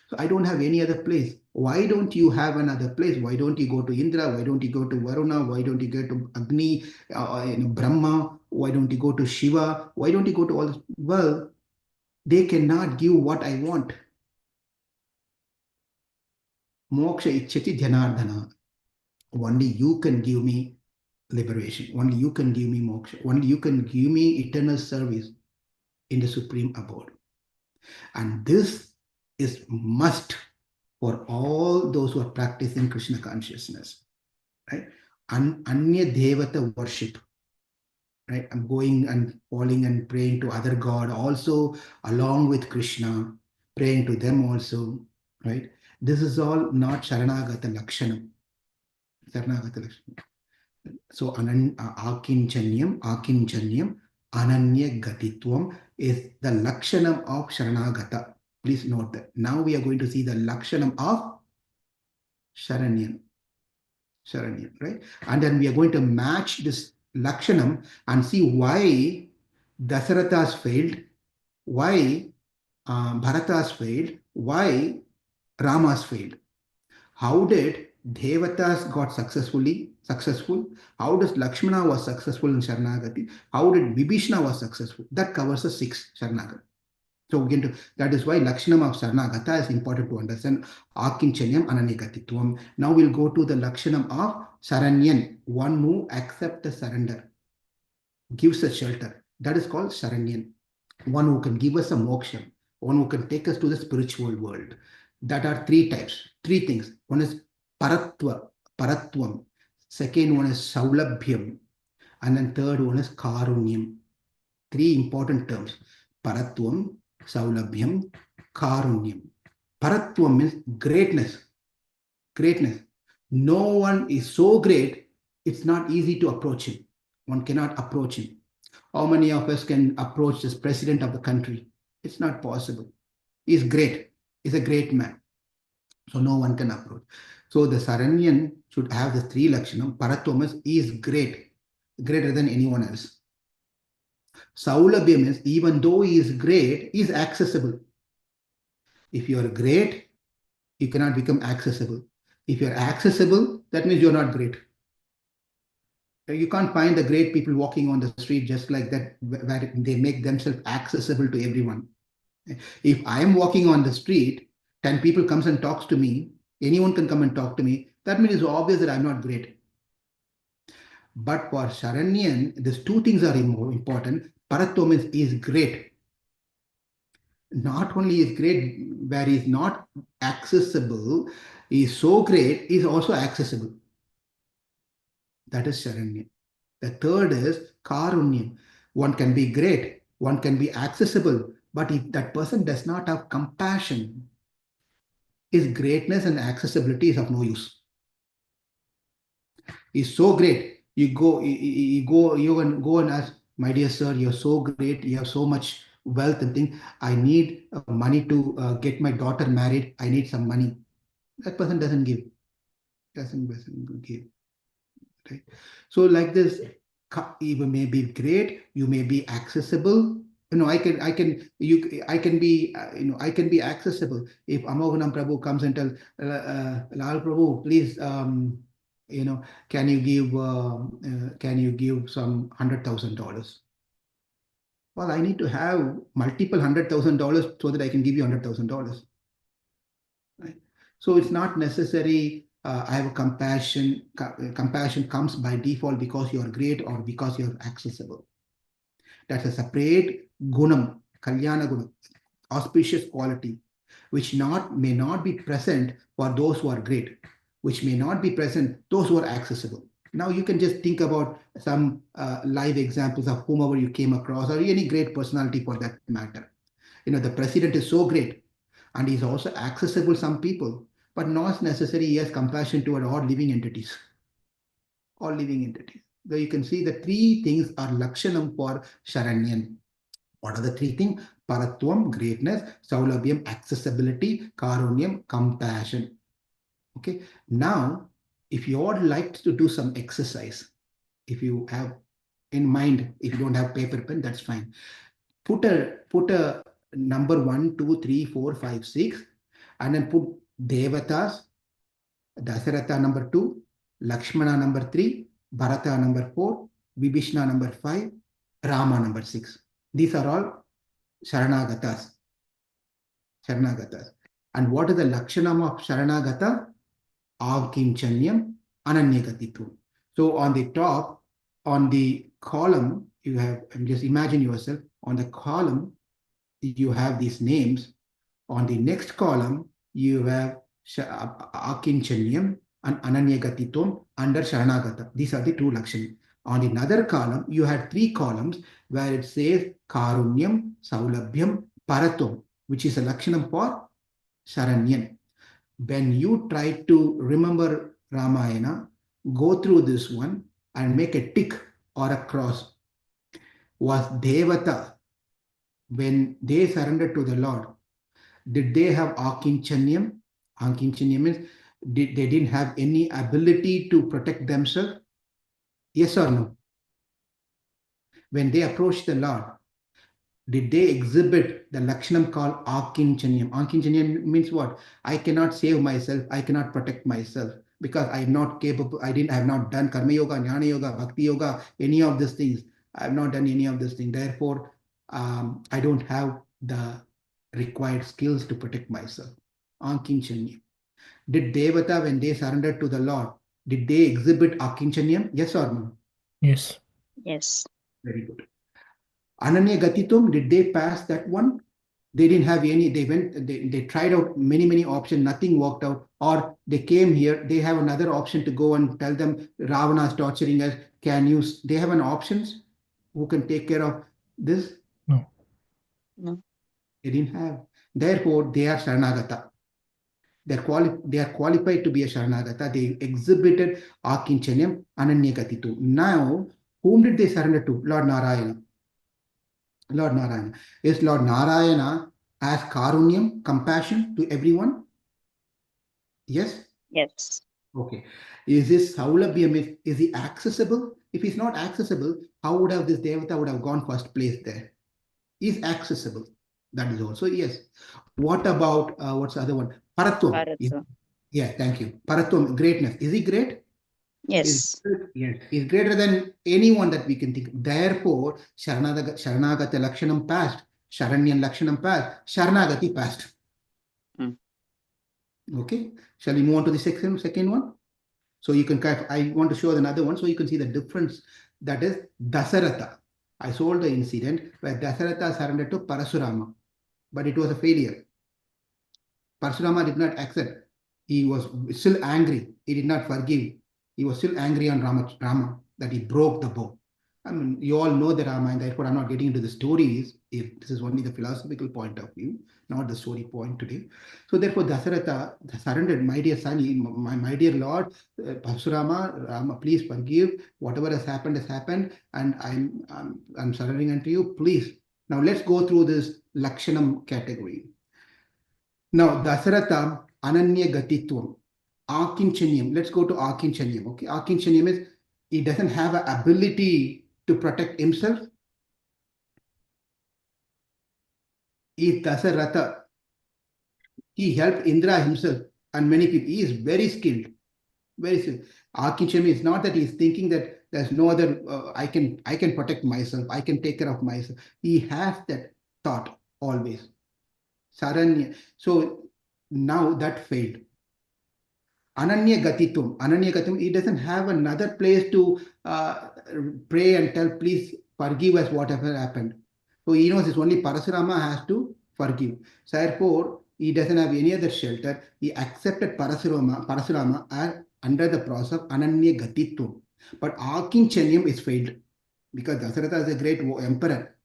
So I don't have any other place. Why don't you have another place? Why don't you go to Indra? Why don't you go to Varuna? Why don't you go to Agni, Brahma? Why don't you go to Shiva? Why don't you go to all this? Well, they cannot give what I want. Moksha ichchati dhanardhana. Only you can give me liberation. Only you can give me moksha. Only you can give me eternal service in the supreme abode. And this is must for all those who are practicing Krishna consciousness. Right? Anya Devata worship. Right? I'm going and falling and praying to other God also along with Krishna, praying to them also. Right? This is all not Sharanagata Lakshanam. Sharanagata Lakshanam. So Akinchanyam, Ananya Gatitvam is the Lakshanam of Sharanagata. Please note that. Now we are going to see the Lakshanam of Sharanyan. Sharanyan, right? And then we are going to match this Lakshanam and see why Dasaratha has failed, why Bharata has failed, why Rama has failed. How did Devatas got successful? How does Lakshmana was successful in Sharanagati? How did Vibhishana was successful? That covers the 6 Sharanagati. So that is why Lakshanam of Sharanagata is important to understand. Akinchanyam Ananyagatitvam. Now we'll go to the Lakshanam of Sharanyan, one who accepts the surrender, gives a shelter. That is called Sharanyan. One who can give us a moksha, one who can take us to the spiritual world. That are 3 types, 3 things. One is paratvam. Second one is saulabhyam. And then third one is karunyam. 3 important terms. Paratvam, saulabhyam, karunyam. Paratvam means greatness. Greatness. No one is so great, it's not easy to approach him. One cannot approach him. How many of us can approach this president of the country? It's not possible. He's great. He's a great man. So no one can approach. So the Saranyan should have the 3 Lakshanam. Paratvam is great, greater than anyone else. Saulabhyam means even though he is great, he is accessible. If you are great, you cannot become accessible. If you are accessible, that means you are not great. You can't find the great people walking on the street just like that, where they make themselves accessible to everyone. If I am walking on the street, 10 people comes and talks to me, anyone can come and talk to me, that means it's obvious that I'm not great. But for Sharanyan, these 2 things are more important. Paratvam is great. Not only is great where he is not accessible, he is so great, he is also accessible. That is Sharanyan. The third is Karunyam. One can be great, one can be accessible, but if that person does not have compassion, his greatness and accessibility is of no use. He's so great. You can go and ask, my dear sir, you're so great, you have so much wealth and things. I need money to get my daughter married. I need some money. That person doesn't give. Doesn't give. Right? So like this, you may be great, you may be accessible. I can be accessible. If Amoganam Prabhu comes and tells, Lal Prabhu, please, can you give some $100,000? Well, I need to have multiple $100,000 so that I can give you $100,000. Right? So it's not necessary. I have a compassion. Compassion comes by default because you are great or because you are accessible. That's a separate gunam, kalyana gunam, auspicious quality, which may not be present for those who are great, which may not be present those who are accessible. Now you can just think about some live examples of whomever you came across or any great personality for that matter. The president is so great and he's also accessible to some people, but not necessarily he has compassion toward all living entities. All living entities. So you can see the 3 things are Lakshanam for Sharanyan. What are the 3 things? Paratvam, greatness, Saulabhyam, accessibility, Karunyam, compassion. Okay. Now, if you all like to do some exercise, if you have in mind, if you don't have paper pen, that's fine. Put a number 1, 2, 3, 4, 5, 6, and then put Devatas, Dasaratha number 2, Lakshmana number 3, Bharata number 4, Vibhishana number 5, Rama number 6. These are all Sharanagatas. Sharanagatas. And what is the Lakshanam of Sharanagata? Avkinchanyam Ananyagatitvam. So on the top, on the column, you have, and just imagine yourself, on the column, you have these names. On the next column, you have Akinchanyam and Ananyagatitvam under Sharanagata. These are the 2 Lakshanam. On another column, you had 3 columns where it says Karunyam, Saulabhyam, Paratvam, which is a Lakshanam for Sharanyan. When you try to remember Ramayana, go through this one and make a tick or a cross. Was Devata, when they surrendered to the Lord, Did they have Akinchanyam? Akinchanyam means they didn't have any ability to protect themselves? Yes or no? When they approached the Lord, did they exhibit the Lakshanam called Akinchanyam? Akinchanyam means what? I cannot save myself, I cannot protect myself because I am not capable, I have not done Karma Yoga, Jnana Yoga, Bhakti Yoga, any of these things. I have not done any of these things. Therefore, I don't have the required skills to protect myself. Akinchanyam. Did Devata, when they surrendered to the Lord, did they exhibit Akinchanyam? Yes or no? Yes. Yes. Very good. Ananya Gatitum, did they pass that one? They didn't have any, they tried out many options, nothing worked out. Or they came here, they have another option to go and tell them Ravana is torturing us. They have an options who can take care of this? No. No. They didn't have. Therefore, they are Sharanagata. They are qualified to be a Sharanagata. They exhibited Akinchanyam, Ananya Gatitu. Now, whom did they surrender to? Lord Narayana. Lord Narayana. Is Lord Narayana as karunyam, compassion to everyone? Yes? Yes. Okay. Is this saulabhyam, is he accessible? If he's not accessible, how would have this devata would have gone first place there? He's accessible. That is also yes. What about, what's the other one? Paratvam. Paratva. Yeah, thank you. Paratvam, greatness. Is he great? Yes. Is greater than anyone that we can think. Therefore, Sharanagata Lakshanam passed, Sharanyan Lakshanam passed, Sharanagati passed. Okay, shall we move on to the second one? So you can I want to show another one so you can see the difference. That is Dasaratha. I told the incident where Dasaratha surrendered to Parasurama, but it was a failure. Parasurama did not accept. He was still angry. He did not forgive. He was still angry on Rama that he broke the bow. I mean, you all know the Rama, and therefore I'm not getting into the stories. If this is only the philosophical point of view, not the story point today. So therefore, Dasaratha surrendered, my dear son, my dear Lord, Parasurama, Rama, please forgive. Whatever has happened, and I'm surrendering unto you. Please. Now let's go through this Lakshanam category. Now, Dasaratha, Ananya Gatitvam, Akinchanyam. Let's go to Akinchanyam. Okay, Akinchanyam is he doesn't have an ability to protect himself. He Dasaratha. He helped Indra himself and many people. He is very skilled. Very skilled. Akinchanyam is not that he is thinking that there's no other. I can protect myself. I can take care of myself. He has that thought always. Saranya. So now that failed. Ananya Gatitum, he doesn't have another place to pray and tell, please forgive us whatever happened. So he knows it's only Parasurama has to forgive. So therefore, he doesn't have any other shelter. He accepted Parasurama as under the process of Ananya Gatitum. But Akinchanyam is failed because Dasaratha is a great emperor.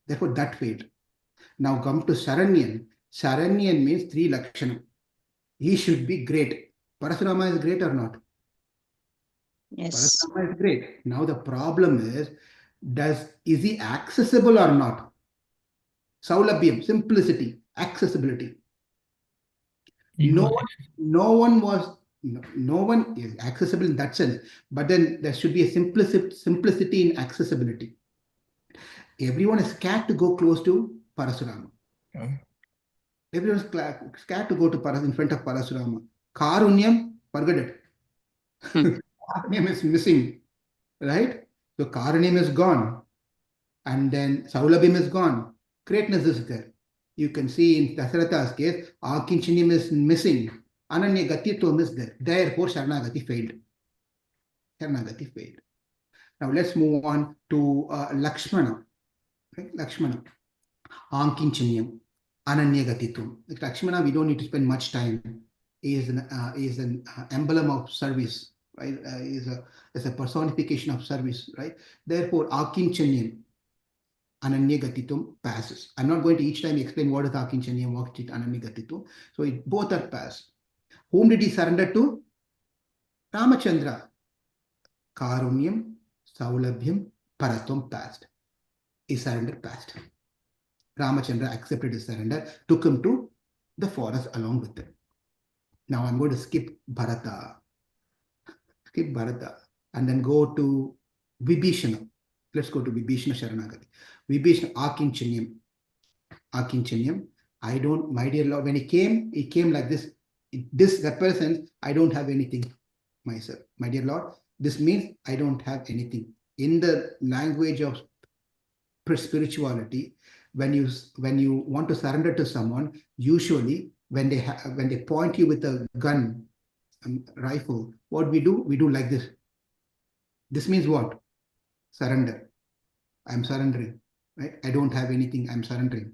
Therefore, that failed. Now come to Sharanyan. Sharanyan means 3 Lakshanam. He should be great. Parasurama is great or not? Yes. Parasurama is great. Now the problem is he accessible or not? Saulabhyam, simplicity, accessibility. No one is accessible in that sense, but then there should be a simplicity in accessibility. Everyone is scared to go close to Parasurama. Everyone is scared to go to in front of Parasurama. Karunyam, forget it. Karunyam is missing, right? So Karunyam is gone. And then Saulabhyam is gone. Greatness is there. You can see in Dasaratha's case, Akinchanyam is missing. Ananya Gatitvam is there. Therefore, Sharanagati failed. Sharanagati failed. Now let's move on to Lakshmana. Right? Lakshmana. Akinchanyam. Ananya Gatitvam. Lakshmana, we don't need to spend much time. He is an emblem of service, right? Is a personification of service, right? Therefore, Akinchanyam, Ananya Gatitum passes. I'm not going to each time explain what is Akinchanyam, what is Ananya Gatitum. So both are passed. Whom did he surrender to? Ramachandra. Karunyam, Saulabhyam, Paratvam passed. His surrender passed. Ramachandra accepted his surrender, took him to the forest along with them. Now I'm going to skip Bharata, and then go to Vibhishana. Let's go to Vibhishana Sharanagati. Vibhishana Akinchanyam. I don't, my dear Lord, when he came like this. This represents, I don't have anything myself. My dear Lord, this means I don't have anything. In the language of spirituality, when you want to surrender to someone, usually when they point you with a gun, rifle, what we do like this. This means what? Surrender. I'm surrendering. Right? I don't have anything. I'm surrendering.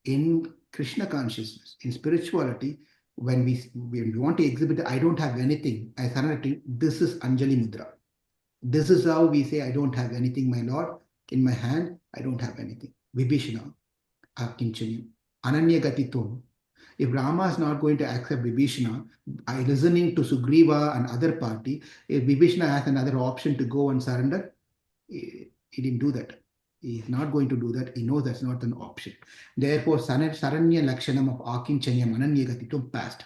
In Krishna consciousness, in spirituality, when we want to exhibit, I don't have anything, I surrender to you, this is Anjali Mudra. This is how we say, I don't have anything, my Lord. In my hand, I don't have anything. Vibhishana, Akinchanyam, Ananya Gatitvam. If Rama is not going to accept Vibhishana, I listening to Sugriva and other party, if Vibhishana has another option to go and surrender, he didn't do that. He is not going to do that. He knows that's not an option. Therefore, Saranya Lakshanam of Akinchanyam Ananya Gatitvam passed.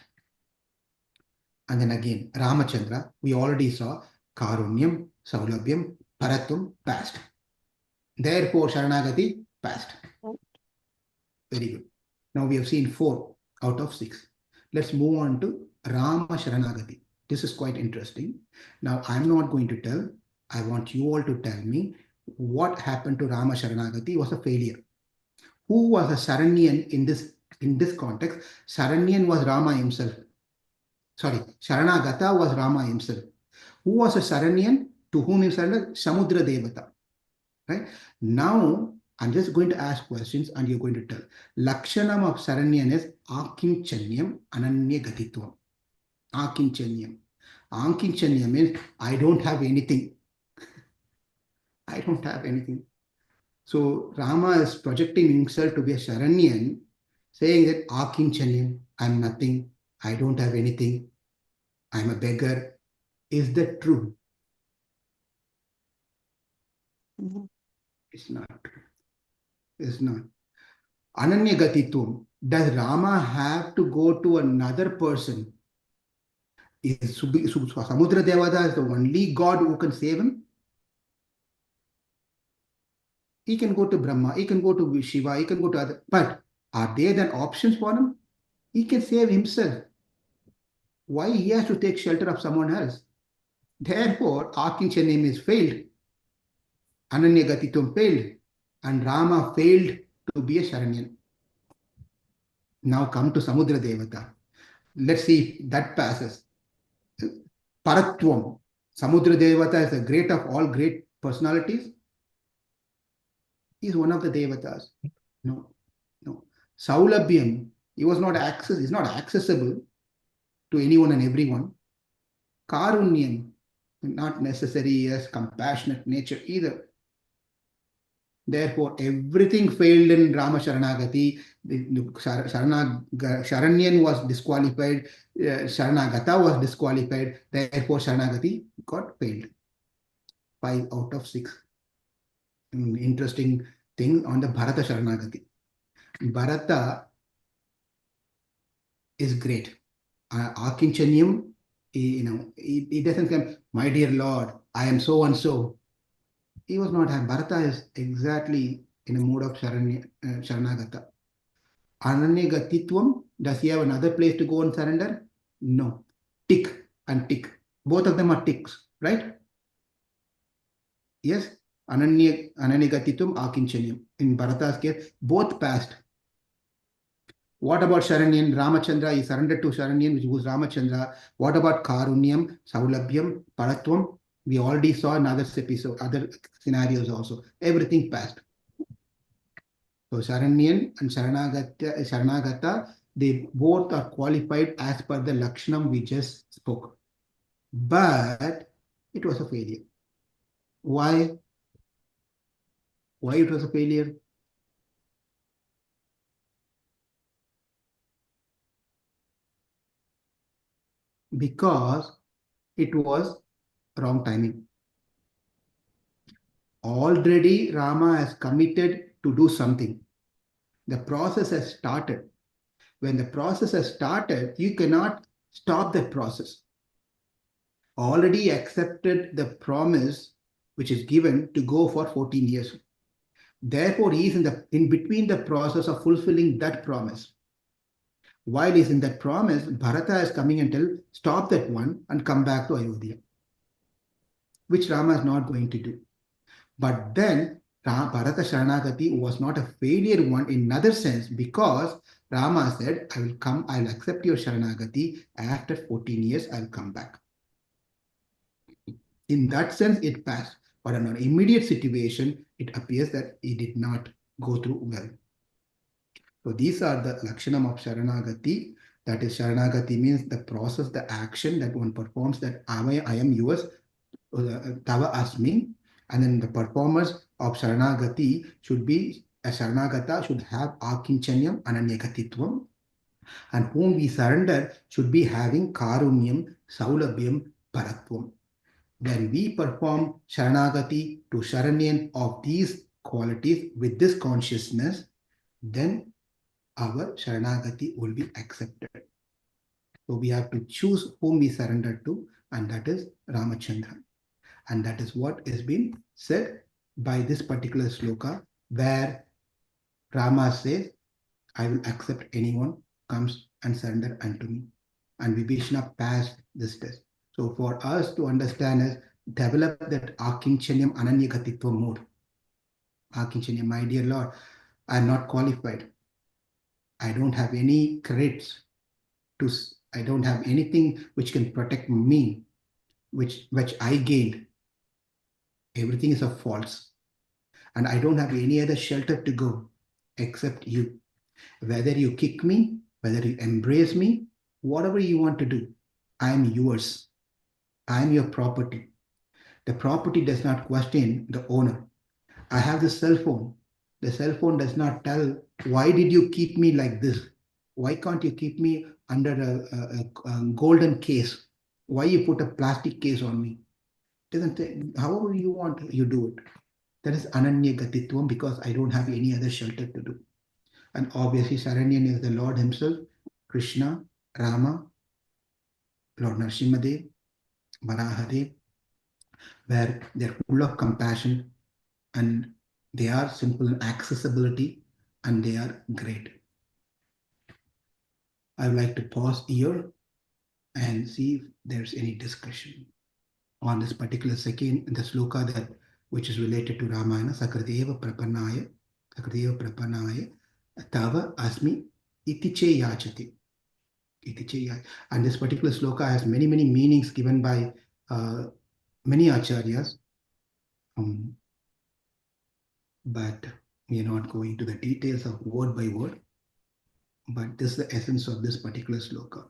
And then again, Ramachandra, we already saw Karunyam, Saulabhyam, Paratum passed. Therefore, Sharanagati passed. Very good. Now we have seen 4 out of 6. Let's move on to Rama Sharanagati. This is quite interesting. Now, I'm not going to tell. I want you all to tell me what happened to Rama Sharanagati was a failure. Who was a Sharanyan in this context? Sharanyan was Rama himself. Sorry, Sharanagata was Rama himself. Who was a Sharanyan? To whom he surrendered? Samudra Devata. Right? Now, I'm just going to ask questions and you're going to tell. Lakshanam of Sharanyan is Akinchanyam Ananya Gatitvam. Akinchanyam. Akinchanyam means I don't have anything. I don't have anything. So Rama is projecting himself to be a Sharanyan, saying that Akinchanyam, I'm nothing, I don't have anything, I'm a beggar. Is that true? Mm-hmm. It's not true. It's not. Ananya Gatitvam. Does Rama have to go to another person? Is Samudra Devata the only God who can save him? He can go to Brahma, he can go to Shiva, he can go to other. But are there then options for him? He can save himself. Why he has to take shelter of someone else? Therefore, Akinchanyam is failed. Ananya Gatitvam failed. And Rama failed to be a Sharanyan. Now come to Samudra Devata. Let's see if that passes. Paratvam. Samudra Devata is the great of all great personalities. He is one of the Devatas. No. Saulabhyam. He's not accessible to anyone and everyone. Karunyam. Not necessary as compassionate nature either. Therefore, everything failed in Rama Sharanagati. Sharanyan was disqualified. Sharanagata was disqualified. Therefore, Sharanagati got failed. 5 out of 6. Interesting thing on the Bharata Sharanagati. Bharata is great. Akinchanyam, he doesn't come, my dear Lord, I am so and so. He was not happy. Bharata is exactly in a mode of Sharanagata. Ananya Gatitvam, does he have another place to go and surrender? No. Tick and tick. Both of them are ticks, right? Yes. Ananya Gatitvam, Akinchanyam. In Bharata's case, both passed. What about Sharanyan? Ramachandra, he surrendered to Sharanyan, which was Ramachandra. What about Karunyam, Saulabhyam, Paratvam? We already saw in other episodes, other scenarios also. Everything passed. So Sharanyan and Sharanagata, they both are qualified as per the Lakshanam we just spoke. But it was a failure. Why? Why it was a failure? Because it was wrong timing. Already Rama has committed to do something. The process has started. When the process has started, you cannot stop that process. Already accepted the promise which is given to go for 14 years. Therefore, he is in between the process of fulfilling that promise. While he's in that promise, Bharata is coming and tell, stop that one and come back to Ayodhya, which Rama is not going to do. But then Bharata Sharanagati was not a failure one in another sense, because Rama said, I will come, I will accept your Sharanagati. After 14 years, I will come back. In that sense, it passed. But in an immediate situation, it appears that it did not go through well. So these are the Lakshanam of Sharanagati. That is, Sharanagati means the process, the action that one performs, that I am yours, tavāsmīti. And then the performers of Sharanagati should be, a Sharanagata should have akinchanyam ananyagatitvam. And whom we surrender should be having karunyam, saulabhyam, paratvam. When we perform Sharanagati to Sharanyan of these qualities with this consciousness, then our Sharanagati will be accepted. So we have to choose whom we surrender to, and that is Ramachandra. And that is what is being said by this particular sloka, where Rama says, I will accept anyone comes and surrender unto me. And Vibhishana passed this test. So for us to understand is develop that akinchanyam ananyagatitva mode. Akinchanyam, my dear Lord, I am not qualified. I don't have any credits I don't have anything which can protect me, which I gained. Everything is a false. And I don't have any other shelter to go except you. Whether you kick me, whether you embrace me, whatever you want to do, I am yours. I am your property. The property does not question the owner. I have the cell phone. The cell phone does not tell, why did you keep me like this? Why can't you keep me under a golden case? Why you put a plastic case on me? Doesn't however you want, you do it. That is ananya gatitvam, because I don't have any other shelter to do. And obviously, Saranyan is the Lord himself, Krishna, Rama, Lord Narasimhadev, Varahadev, where they're full of compassion and they are simple in accessibility and they are great. I would like to pause here and see if there's any discussion on this particular second, the sloka that which is related to Ramayana, Sakr prapannāya, tavāsmīti yācate. And this particular sloka has many meanings given by many acharyas, but we are not going to the details of word by word. But this is the essence of this particular sloka.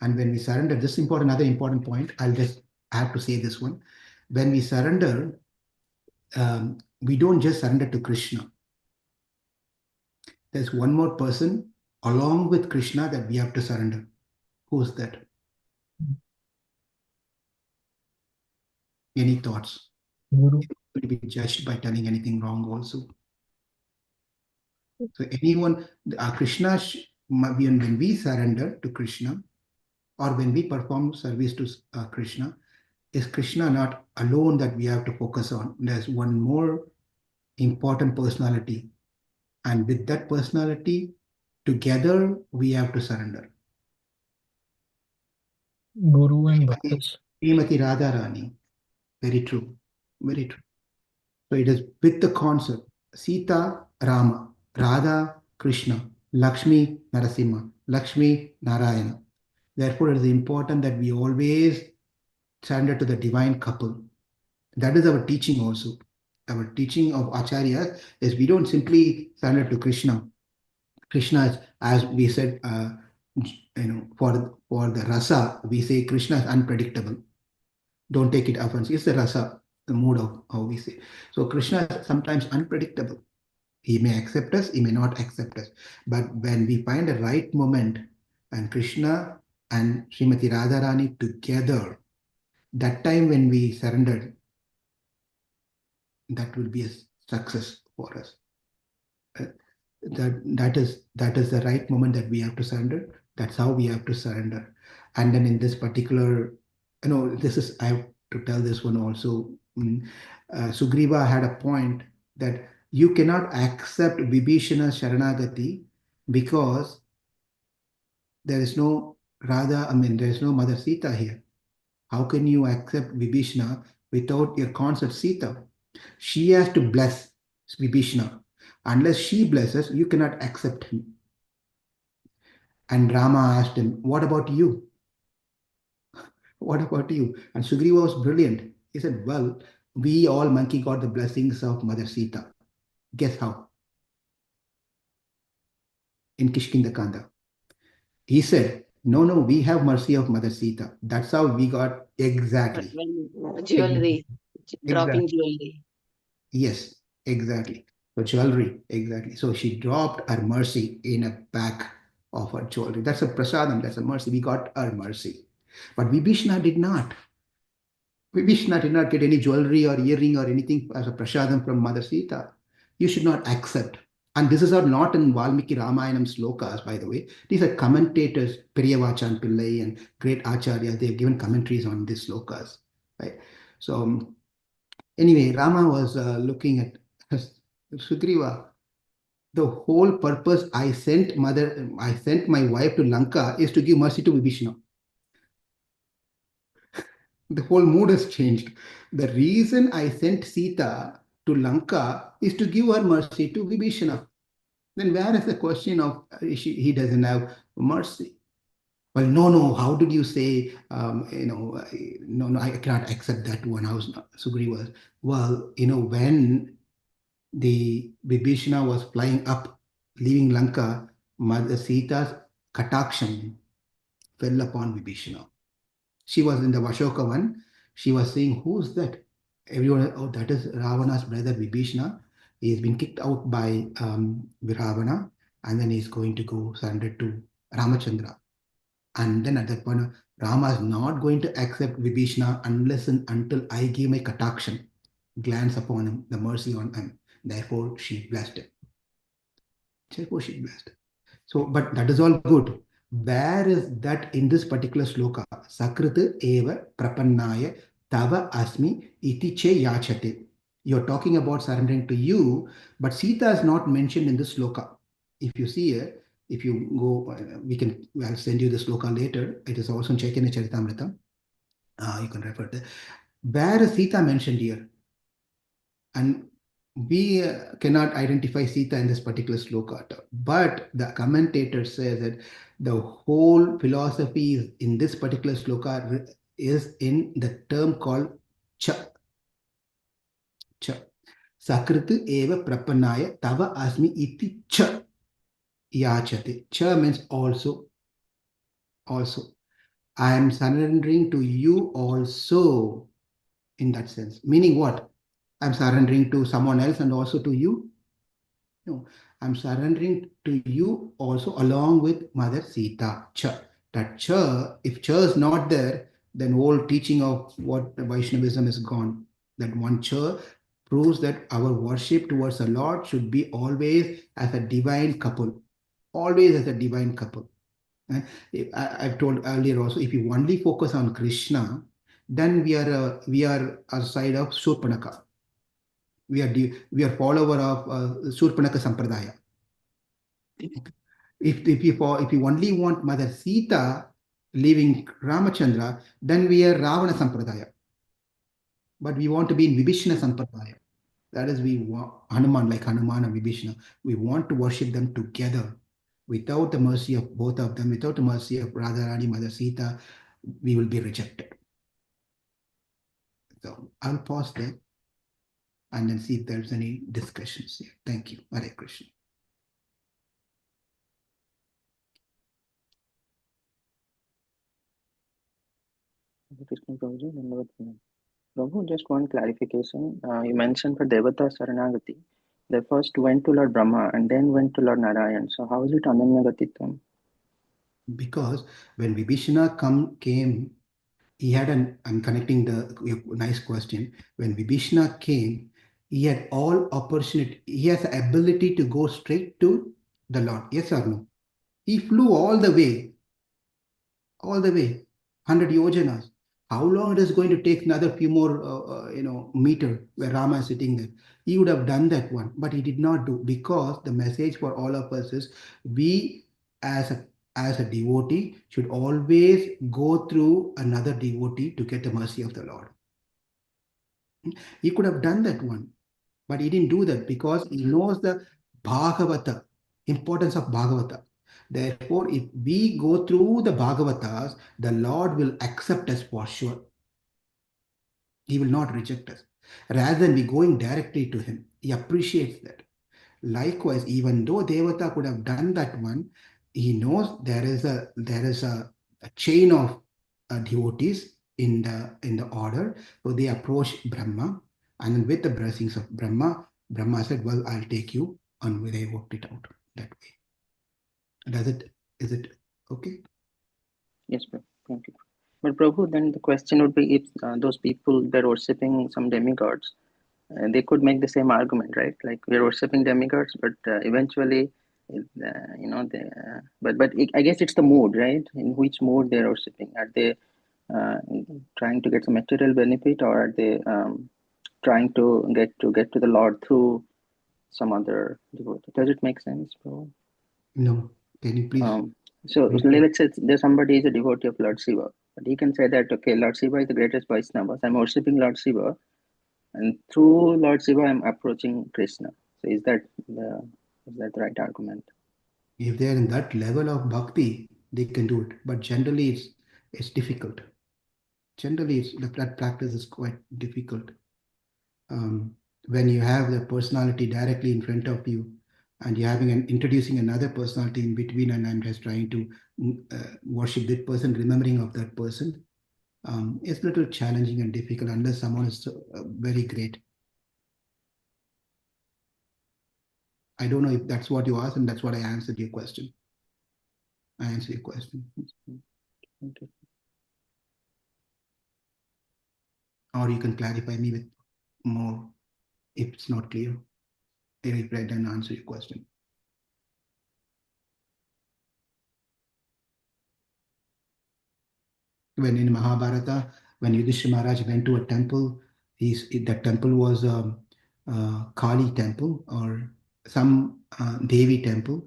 And when we surrender, this another important point, I have to say this one. When we surrender, we don't just surrender to Krishna. There's one more person along with Krishna that we have to surrender. Who's that? Any thoughts? Guru. Will be judged by telling anything wrong also. So anyone, Krishna, when we surrender to Krishna, or when we perform service to Krishna, is Krishna not alone that we have to focus on? There's one more important personality. And with that personality, together we have to surrender. Guru and Bhaktas. Srimati Radharani. Very true. Very true. So it is with the concept, Sita-Rama, Radha, Krishna, Lakshmi, Narasimha, Lakshmi, Narayana. Therefore, it is important that we always surrender to the divine couple. That is our teaching also. Our teaching of Acharyas is we don't simply surrender to Krishna. Krishna is, as we said, for the rasa, we say Krishna is unpredictable. Don't take it offense. It's the rasa, the mood of how we say. So Krishna is sometimes unpredictable. He may accept us, he may not accept us. But when we find a right moment and Krishna and Srimati Radharani together, that time when we surrendered, that will be a success for us. that is the right moment that we have to surrender. That's how we have to surrender. And then in this particular, this is, I have to tell this one also. Sugriva had a point that you cannot accept Vibhishana Sharanagati because there is no there is no Mother Sita here. How can you accept Vibhishana without your consort Sita? She has to bless Vibhishana. Unless she blesses, you cannot accept him. And Rama asked him, what about you? What about you? And Sugriva was brilliant. He said, well, we all monkey got the blessings of Mother Sita. Guess how? In Kishkindakanda. He said, no, we have mercy of Mother Sita. That's how we got exactly. Jewelry, dropping Exactly. jewelry. Yes, exactly. So jewelry, exactly. So she dropped her mercy in a back of her jewelry. That's a prasadam, that's a mercy. We got her mercy. But Vibhishana did not. Vibhishana did not get any jewelry or earring or anything as a prasadam from Mother Sita. You should not accept. And this is not in Valmiki Ramayanam slokas, by the way. These are commentators, Periyavachan Pillai and great Acharyas. They've given commentaries on these slokas. Right? So anyway, Rama was looking at Sugriva. The whole purpose I sent my wife to Lanka is to give mercy to Vibhishana. The whole mood has changed. The reason I sent Sita to Lanka is to give her mercy to Vibhishana. Then where is the question of he doesn't have mercy? Well, no, how did you say, no, I cannot accept that one. Sugriva. Well, when the Vibhishana was flying up, leaving Lanka, Mother Sita's kataksham fell upon Vibhishana. She was in the Vashoka one. She was saying, who's that? Everyone, oh, that is Ravana's brother Vibhishana. He's been kicked out by Ravana, and then he's going to go surrender to Ramachandra. And then at that point, Rama is not going to accept Vibhishana unless and until I give my kataksham, glance upon him, the mercy on him. Therefore, she blessed him. Therefore, she blessed. So, but that is all good. Where is that in this particular sloka? Sakr eva prapannāya tavāsmīti iti che yācate. You're talking about surrendering to you, but Sita is not mentioned in this sloka. If you see here, if you go, I'll send you the sloka later. It is also in Chaitanya Charitamrita. You can refer to. Where is Sita mentioned here? And we cannot identify Sita in this particular sloka. But the commentator says that the whole philosophy is in this particular sloka is in the term called cha. Cha. Sakrit eva prapannāya tavāsmīti iti cha yācate. Cha means also. I am surrendering to you also in that sense. Meaning what? I'm surrendering to someone else and also to you. No, I'm surrendering to you also along with Mother Sita. Cha. That cha, if cha is not there, then whole teaching of what Vaishnavism is gone. That one cha proves that our worship towards the Lord should be always as a divine couple. Always as a divine couple. I've told earlier also, if you only focus on Krishna, then we are a side of Shurpanaka. We are follower of Shurpanaka Sampradaya. If you only want Mother Sita leaving Ramachandra, then we are Ravana Sampradaya. But we want to be in Vibhishana Sampradaya. That is, we want Hanuman, like Hanuman and Vibhishana. We want to worship them together. Without the mercy of both of them, without the mercy of Radharani, Mother Sita, we will be rejected. So I'll pause there and then see if there's any discussions here. Thank you. Hare Krishna. Krishna Prabhuji, Dhanyavad Prabhu. Prabhu, just one clarification. You mentioned for Devata Saranagati, they first went to Lord Brahma and then went to Lord Narayan. So how is it Ananyagatitam? Because when Vibhishana came, he had I'm connecting the nice question. When Vibhishana came, He had all opportunity. He has the ability to go straight to the Lord. Yes or no? He flew all the way, 100 yojanas. How long it is going to take? Another few more, meter where Rama is sitting there. He would have done that one, but he did not do, because the message for all of us is we as a devotee should always go through another devotee to get the mercy of the Lord. He could have done that one, but he didn't do that because he knows the Bhagavata, importance of Bhagavata. Therefore, if we go through the Bhagavatas, the Lord will accept us for sure. He will not reject us. Rather than we going directly to him, he appreciates that. Likewise, even though Devata could have done that one, he knows there is a chain of devotees in the order. So they approach Brahma, and then with the blessings of Brahma, Brahma said, "Well, I'll take you," and they worked it out that way. Is it okay? Yes, Prabhu. Thank you. But Prabhu, then the question would be, if those people were worshipping some demigods, they could make the same argument, right? Like, we're worshipping demigods, but eventually, but I guess it's the mood, right? In which mood they're worshipping? Are they uh, trying to get some material benefit, or are they trying to get to the Lord through some other devotee? Does it make sense, Prabhu? No. Can you please? So let's say there's somebody is a devotee of Lord Shiva, but he can say that, okay, Lord Shiva is the greatest Vaishnava. So I'm worshipping Lord Shiva, and through Lord Shiva, I'm approaching Krishna. So is that the right argument? If they're in that level of bhakti, they can do it. But generally, it's difficult. Generally, that practice is quite difficult. When you have the personality directly in front of you, and you're introducing another personality in between, and I'm just trying to worship that person, remembering of that person, it's a little challenging and difficult unless someone is very great. I don't know if that's what you asked, and that's what I answered your question. I answered your question. Okay. Or you can clarify me with more if it's not clear. I read and answer your question. When in Mahabharata, when Yudhishthira Maharaj went to a temple, that temple was a Kali temple or some Devi temple,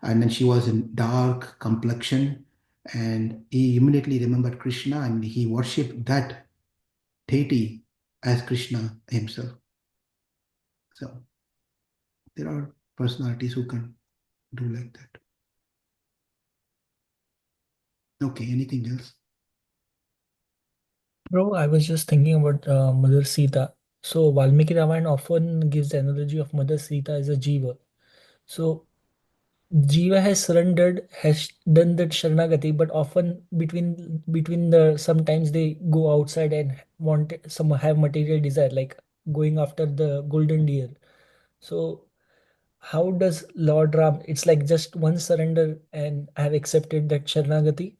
and then she was in dark complexion, and he immediately remembered Krishna, and he worshipped that deity as Krishna himself. So there are personalities who can do like that. Okay, anything else? Bro, I was just thinking about Mother Sita. So Valmiki Ramayana often gives the analogy of Mother Sita as a jiva. So jiva has surrendered, has done that Sharanagati, but often between the sometimes they go outside and want some have material desire, like going after the golden deer. So how does Lord Ram? It's like just one surrender, and I have accepted that Sharanagati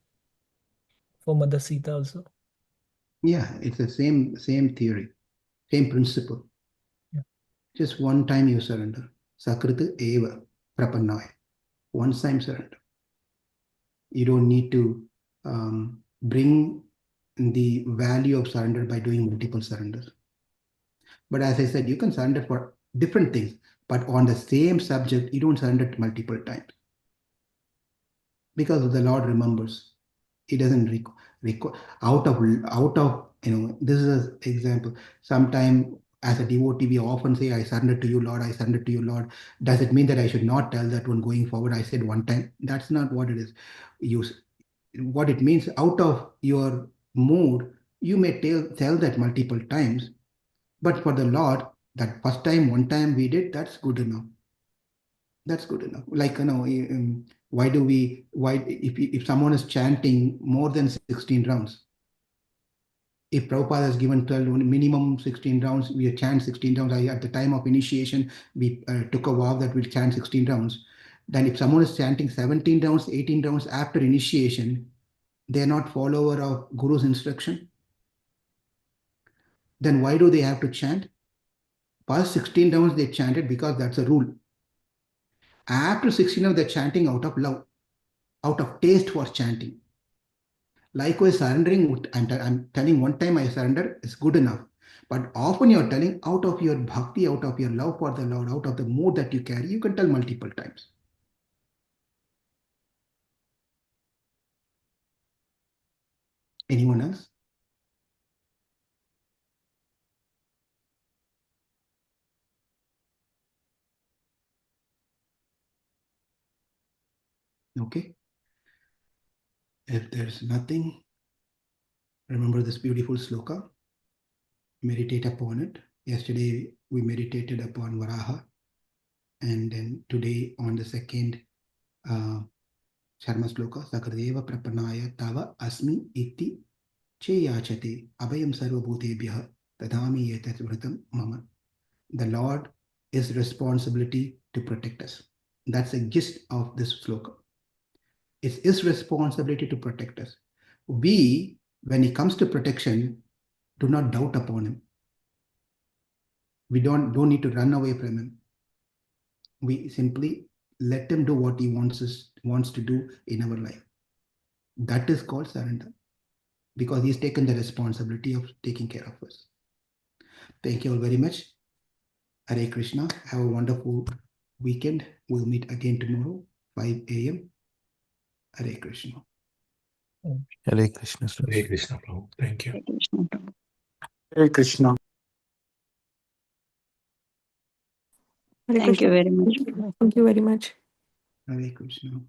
for Mother Sita also. Yeah, it's the same theory, same principle. Yeah. Just one time you surrender. Sakr eva prapannāya. One time surrender. You don't need to bring the value of surrender by doing multiple surrenders. But as I said, you can surrender for different things, but on the same subject, you don't surrender it multiple times because the Lord remembers. He doesn't require out of this is an example. Sometime as a devotee, we often say, "I surrender to you, Lord. I surrender to you, Lord." Does it mean that I should not tell that one going forward? I said one time. That's not what it is. You what it means out of your mood, you may tell that multiple times, but for the Lord, that first time, one time we did, that's good enough. That's good enough. Like, why if someone is chanting more than 16 rounds, if Prabhupada has given 12, minimum 16 rounds, we chant 16 rounds. At the time of initiation, we took a vow that we'll chant 16 rounds. Then if someone is chanting 17 rounds, 18 rounds after initiation, they're not follower of Guru's instruction. Then why do they have to chant? First 16 rounds they chanted because that's a rule. After 16 rounds, they're chanting out of love, out of taste for chanting. Likewise, surrendering, I'm telling one time I surrender is good enough. But often you're telling out of your bhakti, out of your love for the Lord, out of the mood that you carry, you can tell multiple times. Anyone else? Okay. If there's nothing, remember this beautiful sloka. Meditate upon it. Yesterday we meditated upon Varaha, and then today on the second Sharma Śloka, Sakr deva prapannāya tavāsmīti yācate abhayaṁ sarvabhūtebhyo dadāmy etad vrataṁ mama. The Lord is responsibility to protect us. That's the gist of this sloka. It's His responsibility to protect us. We, when it comes to protection, do not doubt upon Him. We don't need to run away from Him. We simply let Him do what He wants to do in our life. That is called surrender, because He's taken the responsibility of taking care of us. Thank you all very much. Hare Krishna. Have a wonderful weekend. We'll meet again tomorrow, 5 a.m. Hare Krishna. Hare Krishna. Hare Krishna, Prabhu. Thank you. Hare Krishna. Hare Krishna. Thank you very much. Thank you very much. Hare Krishna.